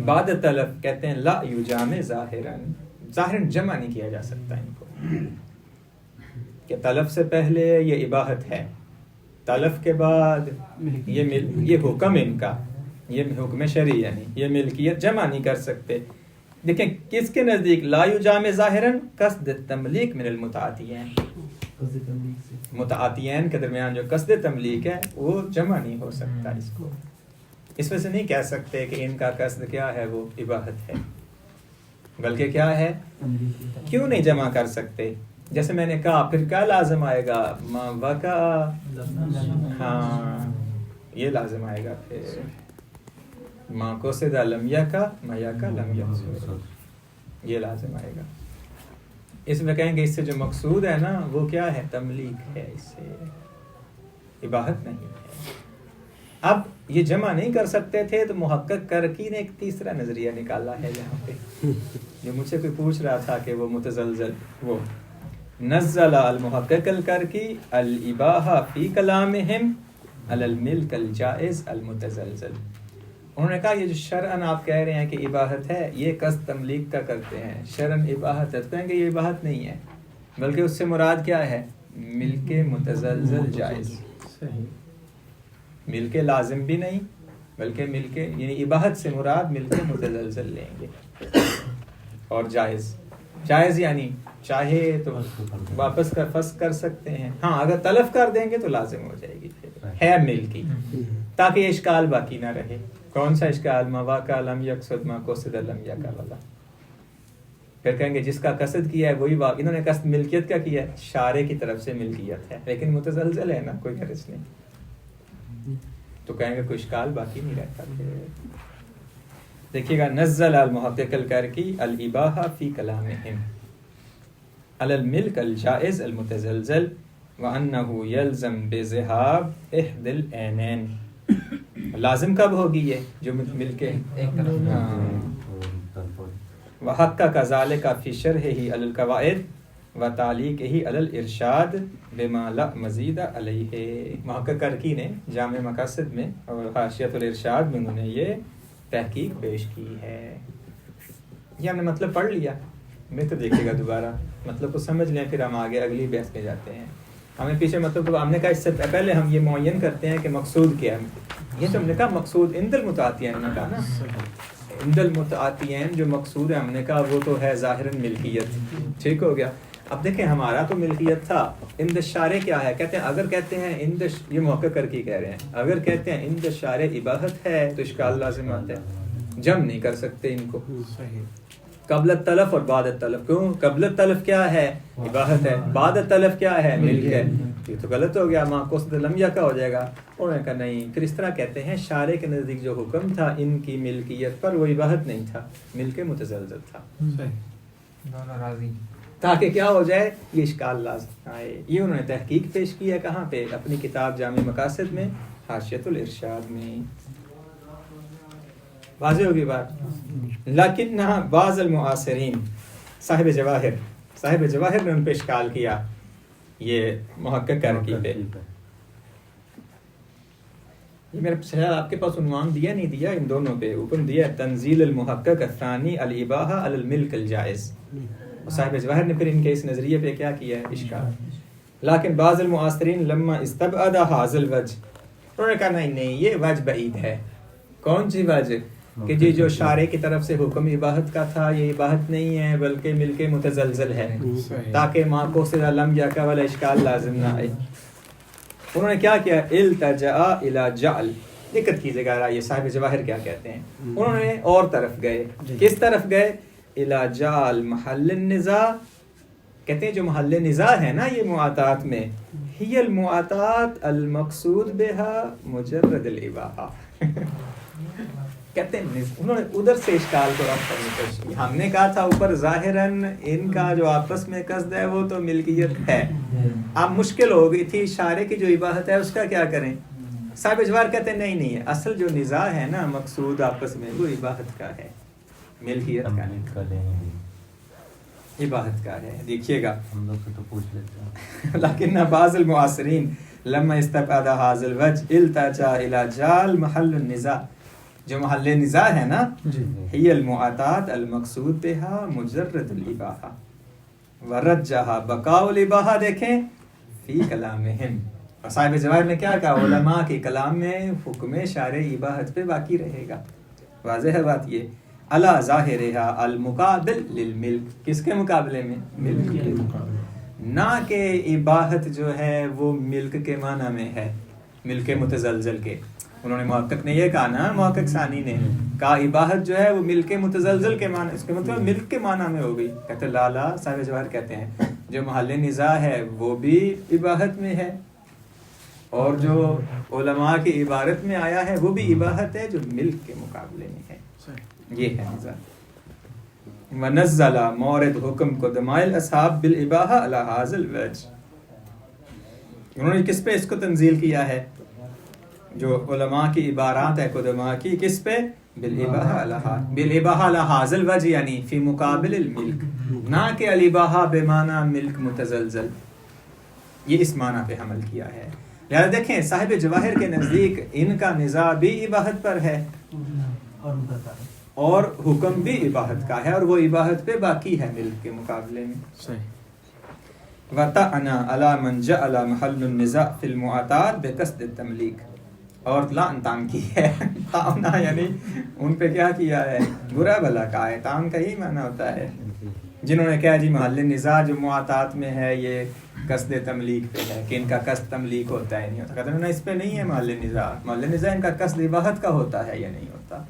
بعد طلب. کہتے ہیں لا یجامع ظاہراً، ظاہراً جمع نہیں کیا جا سکتا ان کو کہ طلب سے پہلے یہ اباحت ہے، طلب کے بعد یہ حکم ان کا، یہ حکم شرعی یعنی یہ ملکیت جمع نہیں کر سکتے. دیکھیں کس کے نزدیک لا یجامع ظاہراً؟ قصد تملیک من المتعاطیین. متعاطیین کے درمیان جو قصد تملیک ہے وہ جمع نہیں ہو سکتا. اس کو اس وجہ سے نہیں کہہ سکتے کہ ان کا قصد کیا ہے وہ اباحت ہے، بلکہ کیا ہے؟ کیوں نہیں جمع کر سکتے؟ جیسے میں نے کہا پھر کیا لازم آئے گا؟ ما وقع، ہاں یہ لازم آئے گا. پھر ما قصد لم یقع، ما یقع لم یقصد، یہ لازم آئے گا. اس میں کہیں گے اس سے جو مقصود ہے نا وہ کیا ہے؟ تملیک ہے، اس سے اباحت نہیں ہے. اب یہ جمع نہیں کر سکتے تھے تو محقق کرکی نے ایک تیسرا نظریہ نکالا ہے یہاں پہ. جو مجھ سے کوئی پوچھ رہا تھا کہ وہ متزلزل، وہ نزل المحقق الکرکی الاباحہ فی کلامہم علی الملک الجائز المتزلزل. انہوں نے کہا یہ جو شرعاً آپ کہہ رہے ہیں کہ اباحت ہے، یہ قصد تملیک کا کرتے ہیں، شرعاً اباحت ہے، تو کہیں گے یہ اباحت نہیں ہے، بلکہ اس سے مراد کیا ہے؟ ملک متزلزل جائز. ملک لازم بھی نہیں، بلکہ ملک یعنی اباحت سے مراد ملک متزلزل لیں گے. اور جائز، جائز یعنی چاہے تو واپس کا فسخ کر سکتے ہیں، ہاں اگر تلف کر دیں گے تو لازم ہو جائے گی. ہے ملکی، تاکہ یہ اشکال باقی نہ رہے. کون سا اشکال؟ ما واقع لم یقصد ما قصد لم یقع والا. پھر کہیں گے جس کا قصد کیا ہے وہی واقع. انہوں نے قصد ملکیت کا کیا ہے، شارع کی طرف سے ملکیت ہے، لیکن متزلزل ہے نا، کوئی غرض نہیں، تو کہیں گے کوئی اشکال باقی نہیں رہتا. دیکھیے گا نزل المحقق الکرکی الاباحہ فی کلامہم علی الملک الجائز المتزلزل وانہ یلزم بذہاب احد العینین. لازم کب ہوگی یہ جو مل کے؟ وحقق ذلک فی شرحہ علی القواعد وتعلیقہ علی الارشاد بما لا مزید علیہ. محقق کرکی نے جامع مقاصد میں اور حاشیۃ الارشاد میں انہوں نے یہ تحقیق پیش کی ہے. یہ ہم نے مطلب پڑھ لیا, میں تو دیکھے گا دوبارہ مطلب کو سمجھ لیں, پھر ہم آگے اگلی بحث میں جاتے ہیں. ہمیں پیچھے مطلب تو ہم نے کہا اس سے پہلے ہم یہ معین کرتے ہیں کہ مقصود کیا ہے. یہ تو ہم نے کہا مقصود عند المتعاطیین نے کہا نا, عند المتعاطیین جو مقصود ہے ہم نے کہا وہ تو ہے ظاہراً ملکیت. ٹھیک ہو گیا. اب دیکھیں ہمارا تو ملکیت تھا. عند الشارع کیا ہے؟ کہتے ہیں اگر کہتے ہیں عند, یہ محقق کر کے کہہ رہے ہیں, اگر کہتے ہیں عند الشارع اباحت ہے تو اشکال لازم آتا ہے, جمع نہیں کر سکتے ان کو. قبل التلف اور بعد التلف. کیوں؟ قبل التلف کیا ہے؟ اباحت ہے. بعد التلف کیا ہے؟ ملک ہے. یہ تو غلط ہو گیا, ماں قصد لمیا کا ہو جائے گا. انہوں نے کہا نہیں, پھر اس طرح کہتے ہیں شارع کے نزدیک جو حکم تھا ان کی ملکیت پر وہ اباحت نہیں تھا, ملک متزلزل تھا. دونوں راضی تاکہ کیا ہو جائے, یہ اشکال لازم آئے. یہ انہوں نے تحقیق پیش کی ہے کہاں پہ؟ اپنی کتاب جامع مقاصد میں, حاشیۃ الارشاد میں. واضح ہوگی بات. لیکن بعض المعاصرین, صاحب جواہر نے ان پہ اشکال کیا, یہ محقق کرکی پہ. یہ میرے خیال آپ کے پاس عنوان دیا نہیں دیا, ان دونوں پہ حکم دیا تنزیل المحقق الثانی الاباحہ علی الملک الجائز. صاحب جواہر نے پھر ان کے اس نظریے پہ کیا کیا ہے؟ اشکال. لیکن بعض المعاصرین لما استبعد هذا الوجہ, انہوں نے کہا نہیں یہ وجہ بعید ہے. کون سی وجہ؟ کہ جی جو شارع کی طرف سے حکم اباحت کا تھا یہ اباحت نہیں ہے بلکہ ملک متزلزل ہے, تاکہ ماں کو سے لم یا کا والا اشکال لازم نہ آئے. انہوں نے کیا کیا؟ التجا الی جعل. دقت کیجیے گا یہ صاحب جواہر کیا کہتے ہیں. انہوں نے اور طرف گئے. کس طرف گئے؟ الی جعل محل النزاع. کہتے ہیں جو محل نزاع ہے نا یہ معاطات میں, ہی المعاطات المقصود بها مجرد الاباحہ. کہتے ہیں انہوں نے ادھر سے اشکال کو رفع کرنے کی کوشش کی. ہم نے کہا تھا اوپر ظاہراً ان کا جو آپس میں قصد ہے وہ تو ملکیت ہے. اب مشکل ہو گئی تھی شارع کی جو اباحت ہے اس کا کیا کریں. صاحب جوار کہتے ہیں نہیں ہے, اصل جو نزاع ہے نا مقصود آپس میں وہ اباحت کا ہے, ملکیت کا نہیں, اباحت کا ہے. دیکھیے گا ہم لوگ تو پوچھ لیتے ہیں. لیکن بعض المعاصرین لما استبعد هذا الوجہ التجا الى جعل محل النزاع. جو محل نزاع ہے نا ہی المعاطات المقصود بها مجرد الاباحہ ورجح بقاء الاباحہ. دیکھیں فی کلامہم, صاحب جواہر نے کیا کہا؟ علماء کے کلام میں حکم شارع اباحت پہ باقی رہے گا. واضح ہے بات یہ. علی ظاہرها المقابل للملک. کس کے مقابلے میں؟ ملک کے مقابلے. نہ کہ اباحت جو ہے وہ ملک کے معنی میں ہے, ملک متزلزل کے. انہوں نے محقق نے یہ کہا نا, محقق ثانی نے کہا اباحت جو ہے وہ ملک متزلزل کے معنی, اس کے مطلب ملک کے معنی میں ہو گئی. کہتے لالا صاحب جواہر کہتے ہیں جو محل نزاع ہے وہ بھی اباحت میں ہے, اور جو علماء کی عبارت میں آیا ہے وہ بھی اباحت ہے جو ملک کے مقابلے میں ہے. یہ ہے نزاع. ونزل مورد حکم کو دمائل اصحاب بالاباحہ علی هذا الوجہ. انہوں نے کس پہ اس کو تنزیل کیا ہے؟ جو علماء کی عبارات ہے قدماء کی, کس پہ؟ بالاباحہ علی هذا الوجہ, یعنی فی مقابل الملک, نہ کہ الاباحہ بمعنی ملک متزلزل. یہ اس معنی پہ حمل کیا ہے. لہذا دیکھیں صاحب جواہر کے نزدیک ان کا نزاع بھی اباحت پر ہے اور حکم بھی اباحت کا ہے, اور وہ اباحت پہ باقی ہے ملک کے مقابلے میں. وَطَعْنَا عَلَى مَنْ جَعَلَ مَحَلُّ النِّزَاعِ فِي الْمُعَاطَاتِ بِقَصْدِ التَّمْلِيكِ. اور لعن تان کی ہے. طعنا یعنی ان پہ کیا کیا ہے؟ برا بھلا کہا ہے. تان کا ہی معنی ہوتا ہے. جنہوں نے کہا جی محل نزاع جو معاطات میں ہے یہ قصد تملیک پہ ہے, کہ ان کا قصد تملیک ہوتا ہے نہیں ہوتا. کہتے ہیں اس پہ نہیں ہے محل نزاع, محل نزاع ان کا قصد اباحت کا ہوتا ہے یا نہیں ہوتا.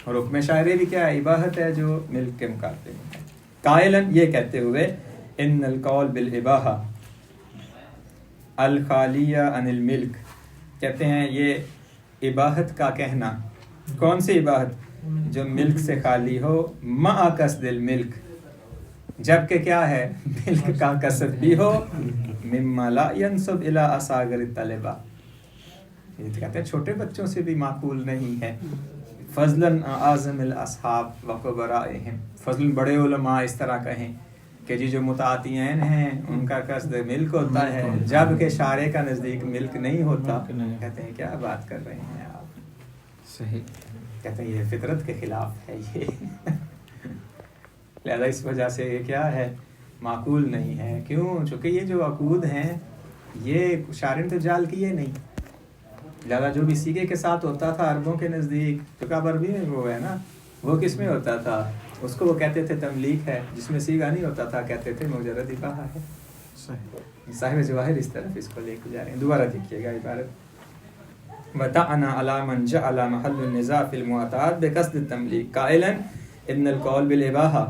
اور حکم شاعری بھی کیا ہے؟ اباحت ہے جو ملک کے مقابلے میں ہے. قائلاً یہ کہتے ہوئے ان القول بالاباحہ الخالیہ عن الملک, کہتے ہیں یہ اباحت کا کہنا. کون سی اباحت؟ جو ملک سے خالی ہو, مع قصد الملک, جبکہ کیا ہے؟ ملک کا قصد بھی ہو, مما لا ينسب الى اصاغر الطلبہ, یہ کہتے ہیں چھوٹے بچوں سے بھی معقول نہیں ہے. فضلاً اعظم الاصحاب وکبرائہم, فضلاً بڑے علماء اس طرح کہیں کہ جی جو متعاطیین ہیں ان کا قصد ملک ہوتا ہے جبکہ شارع کا نزدیک ملک نہیں ہوتا. کہتے ہیں کیا بات کر رہے ہیں آپ. صحیح. کہتے ہیں یہ فطرت کے خلاف ہے یہ لہذا اس وجہ سے یہ کیا ہے، معقول نہیں ہے. کیوں؟ چونکہ یہ جو عقود ہیں یہ شارع نے تو جعل کیے نہیں. لہذا جو بھی سیگے کے ساتھ ہوتا تھا عربوں کے نزدیک، فقہ عربی میں وہ ہے نا، وہ کس میں ہوتا تھا؟ اس کو وہ کہتے تھے تملیک ہے. جس میں سیگا نہیں ہوتا تھا کہتے تھے مجرد اباحہ ہے. صاحب جواہر اس طرف اس کو لے کے جا رہے ہیں. دوبارہ دیکھیے گا عبارت، وَتَعْنَا عَلَى مَنْ جَعَلَ مَحَلُّ النِّزَاعِ فِي الْمُعْتَادِ بِقَصْدِ التَّمْلِيكِ قَائِلًا إِنَّ الْقَوْلَ بِالْإِبَاحَةِ.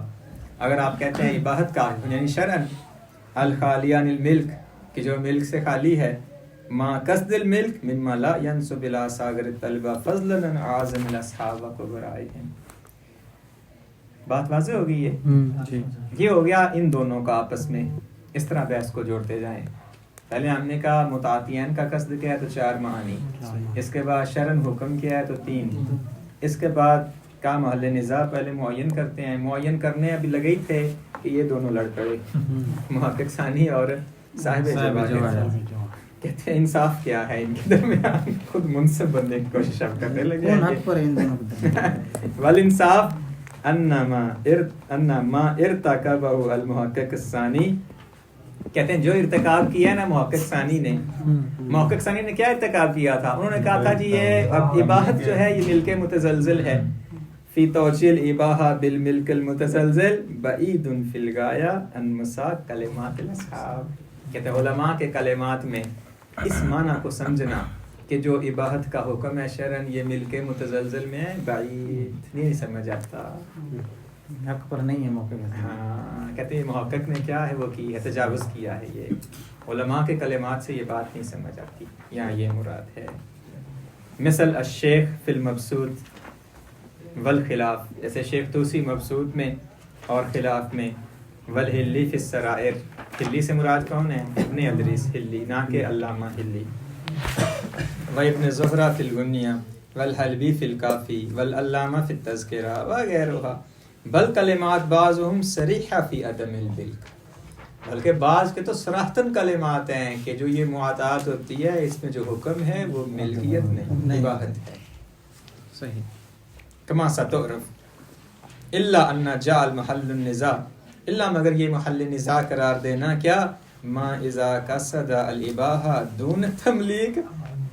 اگر آپ کہتے ہیں اباحت کا یعنی شرعاً الخالی عن الملک کہ جو ملک سے خالی ہے، ما قصد الملک مما لا ينسب الى صاغر الطلبہ فضلا عن اعظم الاصحاب وكبرائهم. بات واضح ہوگی یہ ہو گیا ان دونوں کا آپس میں. اس طرح بحث کو جوڑتے جائیں. پہلے ہم نے کہا متعاطیین کا قصد کیا ہے تو 4 معانی، اس کے بعد شرعاً حکم کیا ہے تو 3، اس کے بعد کا محل نزاع پہلے معین کرتے ہیں. معین کرنے ابھی لگے ہی تھے کہ یہ دونوں لڑ پڑے، محقق ثانی اور صاحب جواہر. کہتے ہیں انصاف کیا ہے ان کے درمیان، خود منصف بننے کی کوشش اب کرنے لگے. والانصاف ان ما ارتکبہ المحقق الثانی. کہتے ہیں جو ارتکاب کیا ہے نا محقق ثانی نے، محقق ثانی نے کیا ارتکاب کیا تھا؟ انہوں نے کہا تھا جی یہ اباحت جو ہے یہ ملک متزلزل ہے. فی توجیہ الاباحہ بالملک المتزلزل بعید فی الغایہ عن مساق کلمات الاصحاب. کہتے ہیں علماء کے کلمات میں اس معنی کو سمجھنا کہ جو اباحت کا حکم ہے شرعاً یہ ملک متزلزل میں ہے، بعید نہیں سمجھ آتا، حق پر نہیں ہے موقع میں. ہاں کہتے ہیں محقق نے کیا ہے وہ کی ہے، تجاوز کیا ہے. یہ علماء کے کلمات سے یہ بات نہیں سمجھ آتی، یہاں یہ مراد ہے. مثل الشیخ فی المبسوط والخلاف، جیسے شیخ توسی مبسوط میں اور خلاف میں. والحلی فی السرائر، حلی سے مراد کون ہے؟ ابن ادریس حلی، نہ کہ علامہ حلی. وابن زہرہ فی الغنیہ والحلبی فی الکافی والعلامہ فی التذکرہ وغیرہ. بل کلمات بعضهم صریحہ فی عدم الملک، بلکہ بعض کے تو صراحتاً کلمات ہیں کہ جو یہ معاطات ہوتی ہے اس میں جو حکم ہے وہ ملکیت نہیں، اباحت ہے. صحیح. کما ستعرف الا ان جعل محل النزاع، الا مگر یہ محل نزاع قرار دینا کیا، ما اذا قصد الاباحہ دون تملیک.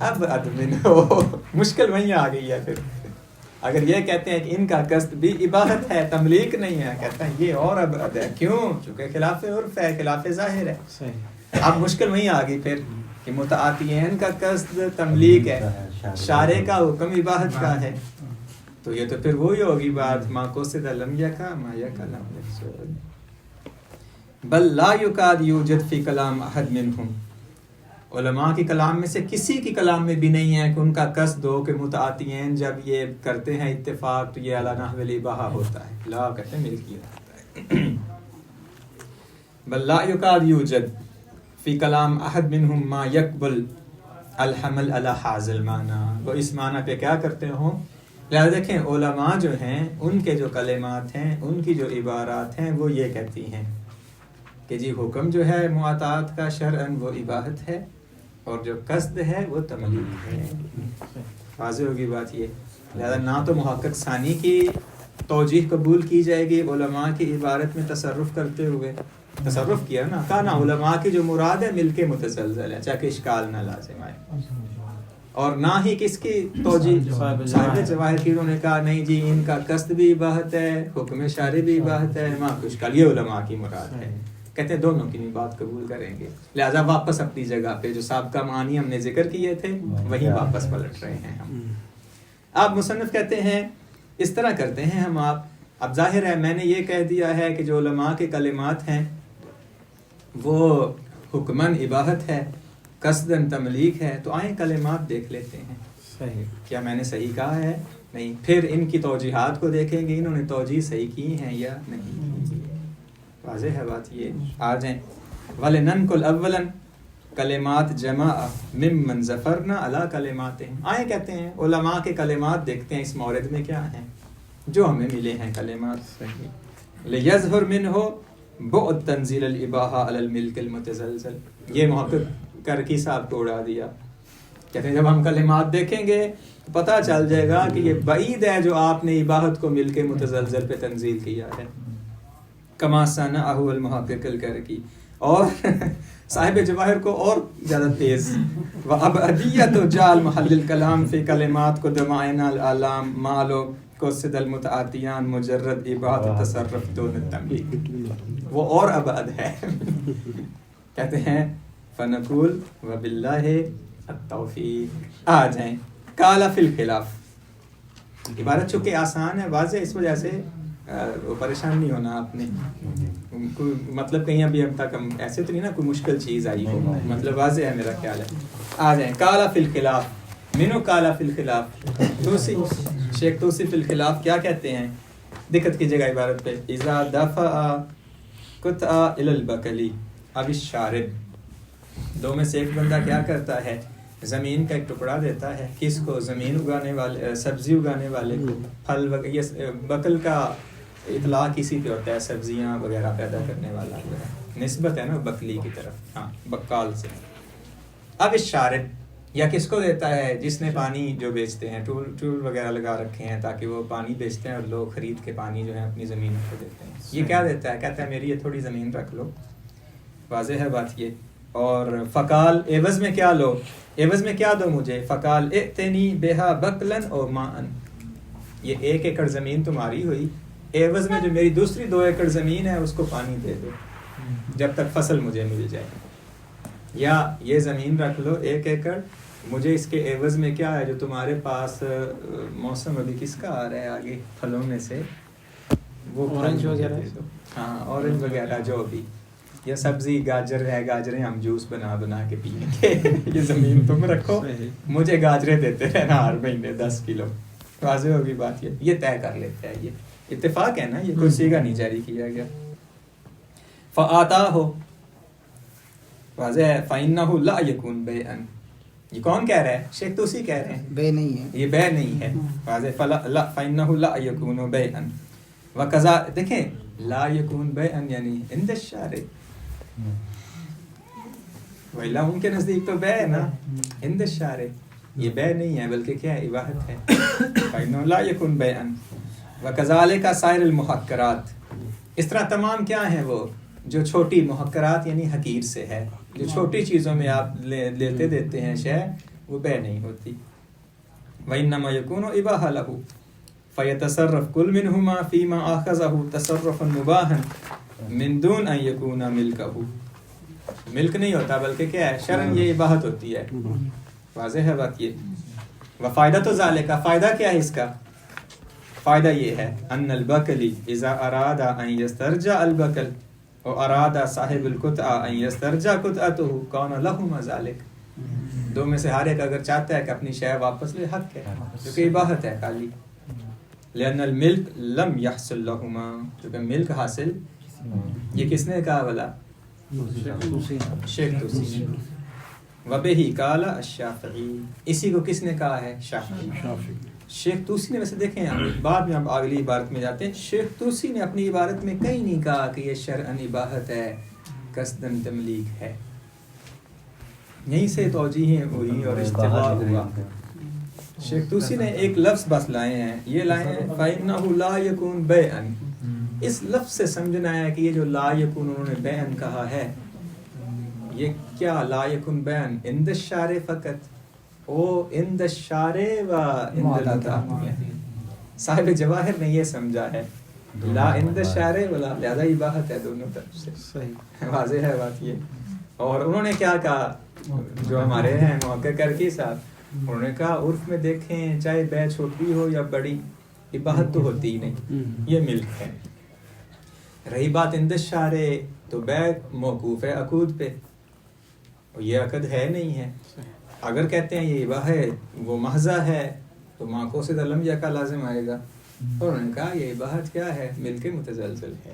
اب ادمن ہو مشکل وہیں آ گئی ہے. پھر اگر یہ کہتے ہیں کہ ان کا قصد بھی اباحت ہے تملیک نہیں ہے، کہتا ہے یہ اور اب ہے. کیوں؟ چونکہ خلاف عرف ہے، خلاف ظاہر ہے. صحیح. اب مشکل وہیں آ گئی پھر کہ متعاطیین کا قصد تملیک ہے، شارع کا حکم اباحت کا ہے. تو یہ تو پھر وہی ہوگی بات، ما قصد لم یکا ما یکا لم یقصد. بل لا یکاد یوجد فی کلام احد منہم، علماء کی کلام میں سے کسی کی کلام میں بھی نہیں ہے کہ ان کا قصد ہو کہ متعاطیین جب یہ کرتے ہیں اتفاق تو یہ علی نحو الاباحہ ہوتا ہے. لا کہتے ہیں ملکیت ہوتا ہے. بل لا یکاد یوجد فی کلام احد منہم ما یقبل الحمل علی حاذا المعنی. وہ اس معنی پہ کیا کرتے ہوں. لہذا دیکھیں علماء جو ہیں ان کے جو کلمات ہیں، ان کی جو عبارات ہیں وہ یہ کہتی ہیں کہ جی حکم جو ہے معاطات کا شرعاً وہ اباحت ہے اور جو قصد ہے وہ تملیک ہے. واضح ہوگی بات یہ. لہذا نہ تو محقق ثانی کی توجیح قبول کی جائے گی علماء کی عبارت میں تصرف کرتے ہوئے. تصرف کیا نا، کہا نا علماء کی جو مراد ہے ملک متزلزل ہے، چاہے کہ اشکال نہ لازم آئے. اور نہ ہی کس کی توجیہ، صاحب جواہر کی. انہوں نے کہا نہیں جی ان کا قصد بھی اباحت ہے، حکم شارع بھی اباحت ہے، ماں کچھ کا یہ علماء کی مراد ہے. کہتے ہیں دونوں کی نہیں بات قبول کریں گے. لہذا واپس اپنی جگہ پہ جو سابقہ معنی ہم نے ذکر کیے تھے وہیں واپس پلٹ رہے ہیں ہم. آپ مصنف کہتے ہیں اس طرح کرتے ہیں ہم. آپ اب ظاہر ہے میں نے یہ کہہ دیا ہے کہ جو علماء کے کلمات ہیں وہ حکماً اباحت ہے، قصداً تملیک ہے. تو آئیں کلمات دیکھ لیتے ہیں. صحیح. کیا میں نے صحیح کہا ہے؟ نہیں. پھر ان کی توجیحات کو دیکھیں گے انہوں نے توجیح صحیح کی ہیں یا نہیں. واضح ہے بات یہ. آ جائیں. وَلِنَنْقُلْ أَوَّلًا کلمات جمع ممن ظفرنا علی کلمات. آئیں کہتے ہیں علماء کے کلمات دیکھتے ہیں اس مورد میں کیا ہیں جو ہمیں ملے ہیں کلمات. صحیح. لِيَظْهُرْ مِنْهُ بُعْدْ تَنزِيلَ الْإِبَاحَةِ عَلَى الْمِلْكِ الْمُتَزَلْزَلِ. یہ محقق کرکی صاحب کو اڑا دیا کہتے ہیں جب ہم کلمات دیکھیں گے تو پتہ چل جائے گا کہ یہ بعید ہے جو آپ نے اباحت کو مل کے متزلزل پہ تنزیل کیا ہے. کما صنعہ المحقق الکرکی. اور صاحب جواہر کو اور زیادہ تیز وَأَبْعَدِيَّةُ جَعَلْ مَحَلِّ الْكَلَامِ فِي کلمات کو دمائنا العلام مالو قصد المتعاتیان مجرد اباحت تصرف دون التملیک. وہ اور ابعد ہے. کہتے ہیں فنقول وباللہ التوفیق. آ جائیں قال فی الخلاف. عبارت چونکہ آسان ہے واضح اس وجہ سے پریشان نہیں ہونا آپ نے. کوئی مطلب کہیں ابھی اب تک ہم ایسے تو نہیں نا کوئی مشکل چیز آئی ہو, مطلب واضح ہے میرا خیال ہے. آ جائیں قال فی الخلاف. منو قال فی الخلاف توسی شیخ توسی فی الخلاف کیا کہتے ہیں, دقت کیجیے گا عبارت پہ. اذا دفع قطع الی البقلی اب الشارب. دو میں سے ایک بندہ کیا کرتا ہے, زمین کا ایک ٹکڑا دیتا ہے. کس کو؟ زمین اگانے والے, سبزی اگانے والے کو. پھل بقل کا اطلاق اسی پہ ہوتا ہے, سبزیاں وغیرہ پیدا کرنے والا نسبت ہے نا بکلی کی طرف, ہاں بقال سے. اب الشارب یا کس کو دیتا ہے, جس نے پانی جو بیچتے ہیں, ٹول وغیرہ لگا رکھے ہیں تاکہ وہ پانی بیچتے ہیں اور لوگ خرید کے پانی جو ہے اپنی زمین کو دیتے ہیں. یہ کیا دیتا ہے؟ کہتا ہے میری یہ تھوڑی زمین رکھ لو. واضح ہے بات یہ. اور فقال عوض میں کیا لو, عوض میں کیا دو مجھے؟ فقال ائتنی بہا بقلن اور ماءن. یہ 1 ایکڑ زمین تمہاری ہوئی, عوض میں جو میری دوسری 2 ایکڑ زمین ہے اس کو پانی دے دو جب تک فصل مجھے مل جائے. یا یہ زمین رکھ لو 1 ایکڑ, مجھے اس کے عوض میں کیا ہے جو تمہارے پاس موسم ابھی کس کا آ رہا ہے آگے پھلوں میں سے, وہ اورنج وغیرہ. ہاں اورنج وغیرہ جو بھی, یا سبزی گاجر ہے, گاجریں ہم جوس بنا کے پیئیں گے. یہ زمین تم رکھو, مجھے گاجریں دیتے رہنا ہر مہینے 10 کلو. واضح ہوگی بات. یہ طے کر لیتے ہیں, یہ اتفاق ہے نا, یہ کوئی سیگا نہیں جاری کیا گیا. فآتاہ واضح ہے. فإنہ لا یکون بیعا. یہ کون کہہ رہا ہے؟ شیخ توسی کہہ رہے ہیں بے نہیں ہے, یہ بے نہیں ہے. واضح فإنہ لا یکون بیعا وکذا. دیکھیں لا یکون بیعا یعنی عند الشارع. ویلا ان کے نزدیک تو بے ہے نا, عند الشارع. یہ بے نہیں ہے بلکہ کیا ہے, اباحت ہے. فإنہ لا یکون بیعا وکذالک سائر المحقرات. اس طرح تمام کیا ہیں وہ جو چھوٹی محقرات یعنی حقیر سے ہے, جو چھوٹی چیزوں میں آپ لیتے دیتے ہیں شے, وہ بے نہیں ہوتی. وإنما يكون إباحة له فيتصرف كل منهما فيما أخذه تصرفا مباحا من دون أن يكون ملكه. ملک نہیں ہوتا بلکہ کیا ہے, شرعاً یہ اباحت ہوتی ہے. واضح ہے بات یہ. وفائدہ تو ذالک, فائدہ کیا ہے اس کا؟ فائدہ یہ ہے ان البقلی اذا اراد ان یسترجع البقل و اراد صاحب القطع ان یسترجع قطعته کون لهما ذلك. دو میں سے ہر ایک اگر چاہتا ہے کہ اپنی شے واپس لے, حق ہے, کیونکہ اباحت ہے خالی. لأن الملک لم يحصل لهما, کیونکہ ملک حاصل یہ کس نے کہا بلا؟ شیخ توسی نے. وبہ قال الشافعی. اسی کو کس نے کہا ہے؟ شافعی. شیخ توسی نے, ویسے دیکھیں بعد میں ہم اگلی عبارت میں جاتے ہیں, شیخ توسی نے اپنی عبارت میں کہیں نہیں کہا کہ یہ شرعاً اباحت ہے, قصداً تملیک ہے. یہیں سے توجیہیں ہوئی اور اجتہاد ہوا. شیخ توسی نے ایک لفظ بس لائے ہیں, یہ لائے ہیں فإنہ لا یکون بیعا. اس لفظ سے سمجھنا ہے کہ یہ جو لا یکون انہوں نے بیعا کہا ہے, یہ کیا لا یکون بیعا عند الشارع فقط, او عند الشارع و عند المتعاطی. صاحب جواہر نے یہ سمجھا ہے لا عند الشارع ولا, لہذا اباحت ہے دونوں طرف سے. صحیح واضح ہے بات یہ. اور انہوں نے کیا کہا, جو ہمارے ہیں محقق کرکی صاحب, انہوں نے کہا عرف میں دیکھیں چاہے بے چھوٹی ہو یا بڑی, اباحت تو ہوتی ہی نہیں, یہ ملک ہے. رہی بات عند الشارع تو بے موقوف ہے عقود پہ, اور یہ عقد ہے نہیں ہے. اگر کہتے ہیں یہ اباحت ہے وہ محضہ ہے تو ماں سے لم یا کا لازم آئے گا. اور انہوں نے کہا یہ اباحت کیا ہے, ملک متزلزل ہے.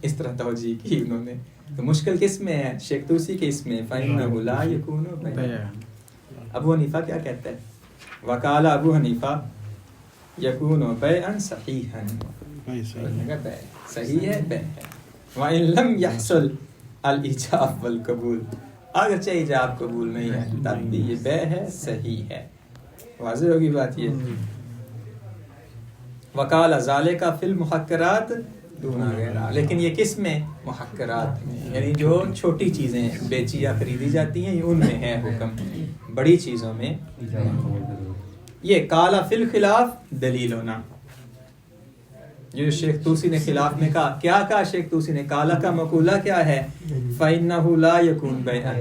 اس طرح توجیہ کی انہوں نے. تو مشکل کس میں ہے؟ شیخ توسی کے اس میں فإنہ لا یکون بیعا. ابو حنیفہ کیا کہتا ہے؟ وقال ابو حنیفہ یکون بیعا صحیحا. صحیح ہے, بے ہے. وإن لم يحصل الإجاب والقبول, اگرچہ ایجاب قبول نہیں ہے تب بھی یہ بے ہے، صحیح ہے. واضح ہوگی بات یہ. وقال ذالک فی المحقرات دون غیرہ، لیکن یہ کس میں؟ محقرات میں، یعنی جو چھوٹی چیزیں بیچی یا خریدی جاتی ہیں ان میں ہے حکم، بڑی چیزوں میں. یہ قال فی الخلاف دلیل ہونا، جو شیخ توسی نے خلاف میں کہا. کیا کہا شیخ توسی نے؟ قال کا مقولہ کیا ہے؟ فَإِنَّهُ لَا يَكُونُ بَيْعًا،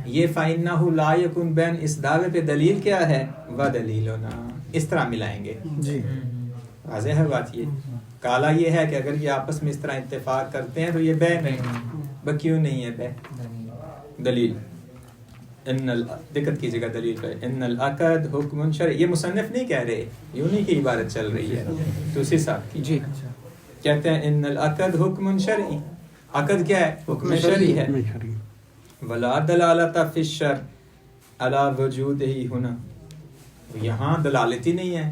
یہ فَإِنَّهُ لَا يَكُونُ بَيْعًا اس دعوے پہ دلیل کیا ہے؟ وَدَلِيلُنَا، اس طرح ملائیں گے. جی واضح ہے بات. یہ کالا یہ ہے کہ اگر یہ آپس میں اس طرح اتفاق کرتے ہیں تو یہ بے نہیں. کیوں نہیں ہے بے؟ دلیل دقت کیجیے گا دلیل پہ. ان العقد حکم شرعی، یہ مصنف نہیں کہہ رہے، انہی کی عبارت چل رہی ہے توسی صاحب کی. جی کہتے ہیں ان العقد حکم شرعی، عقد کیا ہے؟ حکم شرعی ہے. ولا دلالت فی الشرع علی وجودہ ہنا، یہاں دلالت ہی نہیں ہے،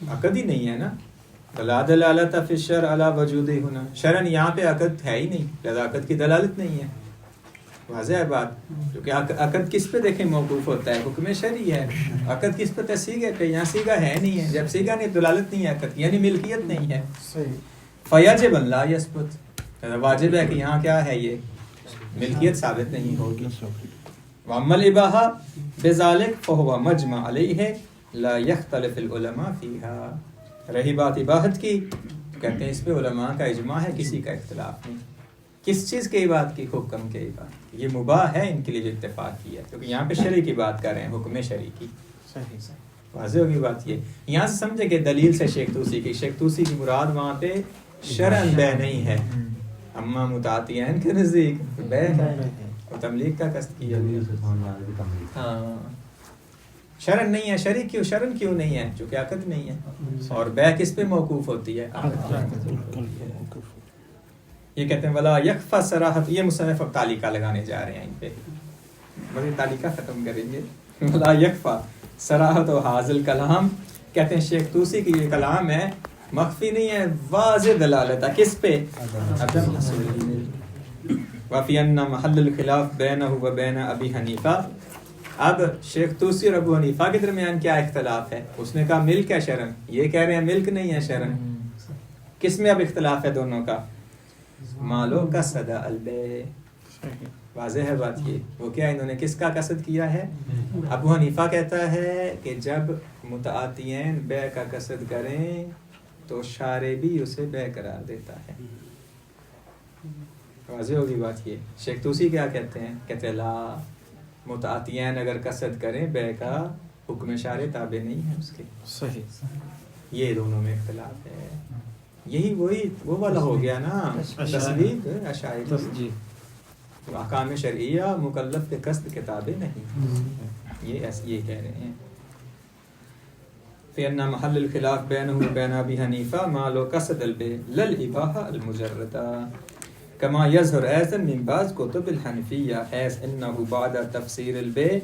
عقد ہی نہیں ہے نا. ولا دلالت فی الشرع علی وجودہ ہنا، شرعن یہاں پہ عقد ہے ہی نہیں، لہذا عقد کی دلالت نہیں ہے. واضح ہے بات. کیونکہ عقد کس پہ دیکھیں موقوف ہوتا ہے؟ حکم شرعی ہے. عقد کس پہ؟ سیغے پہ. یہاں سیغہ ہے نہیں ہے، جب سیغہ نہیں دلالت نہیں ہے عقد کی، یعنی ملکیت نہیں ہے. فیجب لا یثبت، واجب ہے کہ یہاں کیا ہے؟ یہ ملکیت ثابت نہیں ہوگی. واما الاباحہ بذلک فہو مجمع علیہ لا یختلف العلماء فیہا. رہی بات اباحت کی، کہتے ہیں اس پہ علماء کا اجماع ہے، کسی کا اختلاف نہیں. کس چیز کی بات کی؟ حکم کی بات. یہ مباح ہے ان کے لیے جو اتفاق کیا، کیونکہ یہاں پہ شرع کی بات کر رہے ہیں، حکم شرعی کی. واضح ہوگی بات. یہ یہاں سے سمجھے کہ دلیل سے شیخ توسی کی، شیخ توسی کی مراد وہاں پہ شرعن بے نہیں ہے، اما متعاطیین کے نزدیک بے ہے، اور تملیغ کا قصد کیا. ہاں شرعن نہیں ہے. شرع کیوں؟ شرعن کیوں نہیں ہے؟ چونکہ عقد نہیں ہے. اور بے کس پہ موقوف ہوتی ہے؟ یہ کہتے ہیں ولا یکفا صراحت. یہ مصنف اب تعلیقہ لگانے جا رہے ہیں ان پہ، بڑی تعلیقہ ختم کریں گے. ولا یکفا صراحت و حاضل کلام، کہتے ہیں شیخ توسی کی یہ کلام ہے مخفی نہیں ہے، واضح دلالت ہے کس پہ؟ عدم حصول. وفی ان محل الخلاف بینہ و بین ابی حنیفہ. اب شیخ توسی اور ابو حنیفہ کے درمیان کیا اختلاف ہے؟ اس نے کہا ملک ہے شرعن، یہ کہہ رہے ہیں ملک نہیں ہے شرعن. کس میں اب اختلاف ہے دونوں کا؟ مالو قصد البیع. واضح ہے بات. یہ وہ کیا انہوں نے کس کا قصد کیا ہے؟ ابو حنیفہ کہتا ہے کہ جب متعاطیین بیع کا قصد کریں تو شارع بھی اسے بیع قرار دیتا ہے. واضح ہوگی بات. یہ شیخ توسی کیا کہتے ہیں؟ کہتے ہیں لا، متعاطیین اگر قصد کریں بیع کا، حکم شارع تابع نہیں ہے اس کے. صحیح. یہ دونوں میں اختلاف ہے. یہی وہی وہ والا ہو گیا نا تصدیق اشاعری. جی احکام شرعیہ مکلف کے قصد کے تابع نہیں، یہ کہہ رہے ہیں. فإن محل الخلاف بینہ و بین ابی حنیفہ ما لو قصد البیع للاباحہ المجردہ کما یظہر ایضا من بعض کتب الحنفیہ حیث انہ بعد تفسیر البیع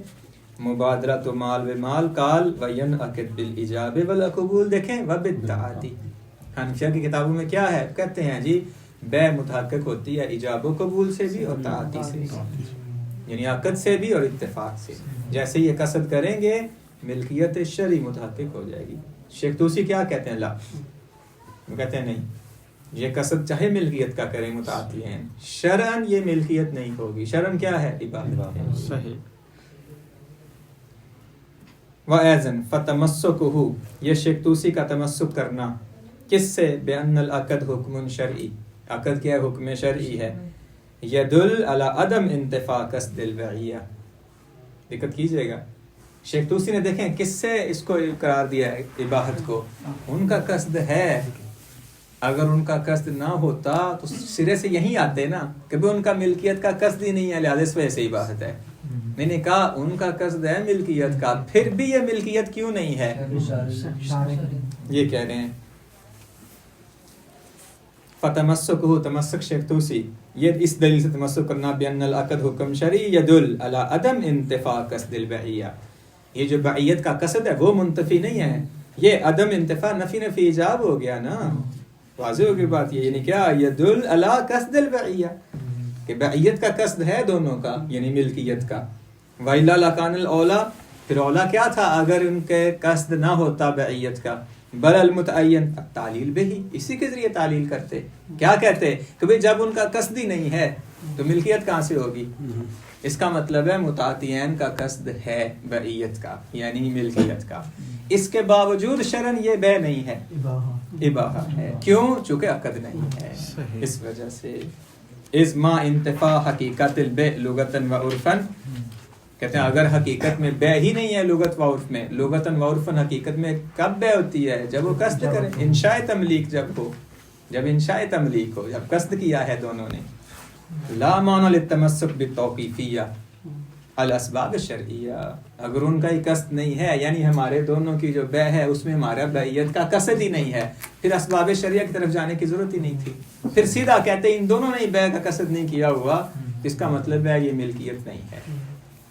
مبادرۃ مال و مال قال وینعقد بالایجاب والقبول. دیکھیں وبالتعاطی. حنفیہ کی کتابوں میں کیا ہے؟ کہتے ہیں جی بیع متحقق ہوتی ہے ایجاب و قبول سے بھی اور تعاطی سے بھی، یعنی عقد سے بھی اور اتفاق سے. جیسے یہ قصد کریں گے ملکیت شرعی متحقق ہو جائے گی. شیخ توسی کیا کہتے ہیں؟ لا، وہ کہتے ہیں نہیں، یہ قصد چاہے ملکیت کا کریں متعاطی ہیں، شرعن یہ ملکیت نہیں ہوگی. شرعن کیا ہے؟ عبادت ہے. صحیح. وَأَيْضًا فَتَمَسُّكُهُ، یہ شیخ توسی کا تمسک کرنا کس سے؟ بِأَنَّ الْعَقْدَ حُکْمٌ شرعی. عقد کیا حکم شرعی ہے. یدل علی عدم انتفاع قصد البیعیہ. دقت کیجئے گا. شیخ توسی نے دیکھیں کس سے اس کو قرار دیا ہے اباحت کو؟ ان کا قصد ہے. اگر ان کا قصد نہ ہوتا تو سرے سے یہی آتے نا کہ ان کا ملکیت کا قصد ہی نہیں ہے، لہذا اس وجہ سے اباحت ہے. میں نے کہا ان کا قصد ہے ملکیت کا، پھر بھی یہ ملکیت کیوں نہیں ہے؟ یہ کہہ رہے ہیں. فتمسکہ، تمسک شیخ توسی، یہ اس دلیل سے تمسک کرنا بأن العقد حکم شرعی یدل علی عدم انتفاع قصد البیعیہ. یہ جو بعیت کا قصد ہے وہ منتفی نہیں ہے، یہ عدم انتفاع نفی ایجاب ہو گیا نا. واضح ہوگی بات. یہ یعنی کیا؟ یدل علی قصد البیعیہ. کہ بعیت کا قصد ہے دونوں کا یعنی ملکیت کا. وَإِلَّا لَكَانَ الْأَوْلَىٰ پھر اولا کیا تھا اگر ان کے قصد نہ ہوتا بعیت کا. بل المتعین تعلیل بہی اسی کے ذریعے تعلیل کرتے. کیا کہتے کہ بھئی جب ان کا قصد ہی نہیں ہے تو ملکیت کہاں سے ہوگی. اس کا مطلب ہے متعاطیین کا قصد ہے بعیت کا یعنی ملکیت کا. اس کے باوجود شرعن یہ بے نہیں ہے اباحہ ہے. کیوں؟ چونکہ عقد نہیں ہے. اس وجہ سے از ما انتفاع حقیقت البیع لغتاً و عرفاً کہتے ہیں اگر حقیقت میں بے ہی نہیں ہے لغت و عرف میں. لغتاً و عرفاً حقیقت میں کب بے ہوتی ہے؟ جب وہ قصد کریں. انشاء تملیک جب ہو, جب انشاء تملیک ہو, جب قصد کیا ہے دونوں نے. لا معنی للتمسک بالتوقیفیہ الاسباب الشرعیہ اگر ان کا ہی قصد نہیں ہے یعنی ہمارے دونوں کی جو بے ہے اس میں ہمارا بعیت کا قصد ہی نہیں ہے پھر اسباب شرعیہ کی طرف جانے کی ضرورت ہی نہیں تھی. پھر سیدھا کہتے ہیں ان دونوں نے ہی بے کا قصد نہیں کیا ہوا اس کا مطلب ہے یہ ملکیت نہیں ہے.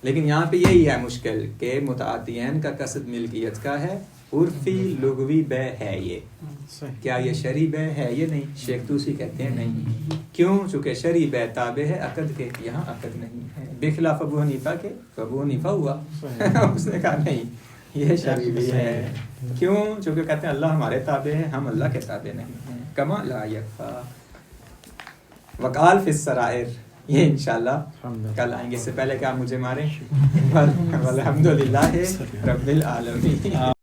لیکن یہاں پہ یہی ہے مشکل کہ متعاطیین کا قصد ملکیت کا ہے, عرفی لغوی بے ہے. یہ کیا یہ شرعی بے ہے؟ یہ نہیں. شیخ توسی کہتے ہیں نہیں. کیوں؟ چونکہ شرعی بے تابع ہے عقد کے, یہاں عقد نہیں ہے. بخلاف ابو حنیفہ کے, ابو حنیفہ ہوا اس نے کہا نہیں یہ شرعی بھی ہے. کیوں؟ چونکہ کہتے ہیں اللہ ہمارے تابع ہے, ہم اللہ کے تابع نہیں ہیں. کما لا یکفا وقال فی السرائر یہ انشاءاللہ کل آئیں گے. اس سے پہلے کہ آپ مجھے ماریں والحمدللہ رب العالمین.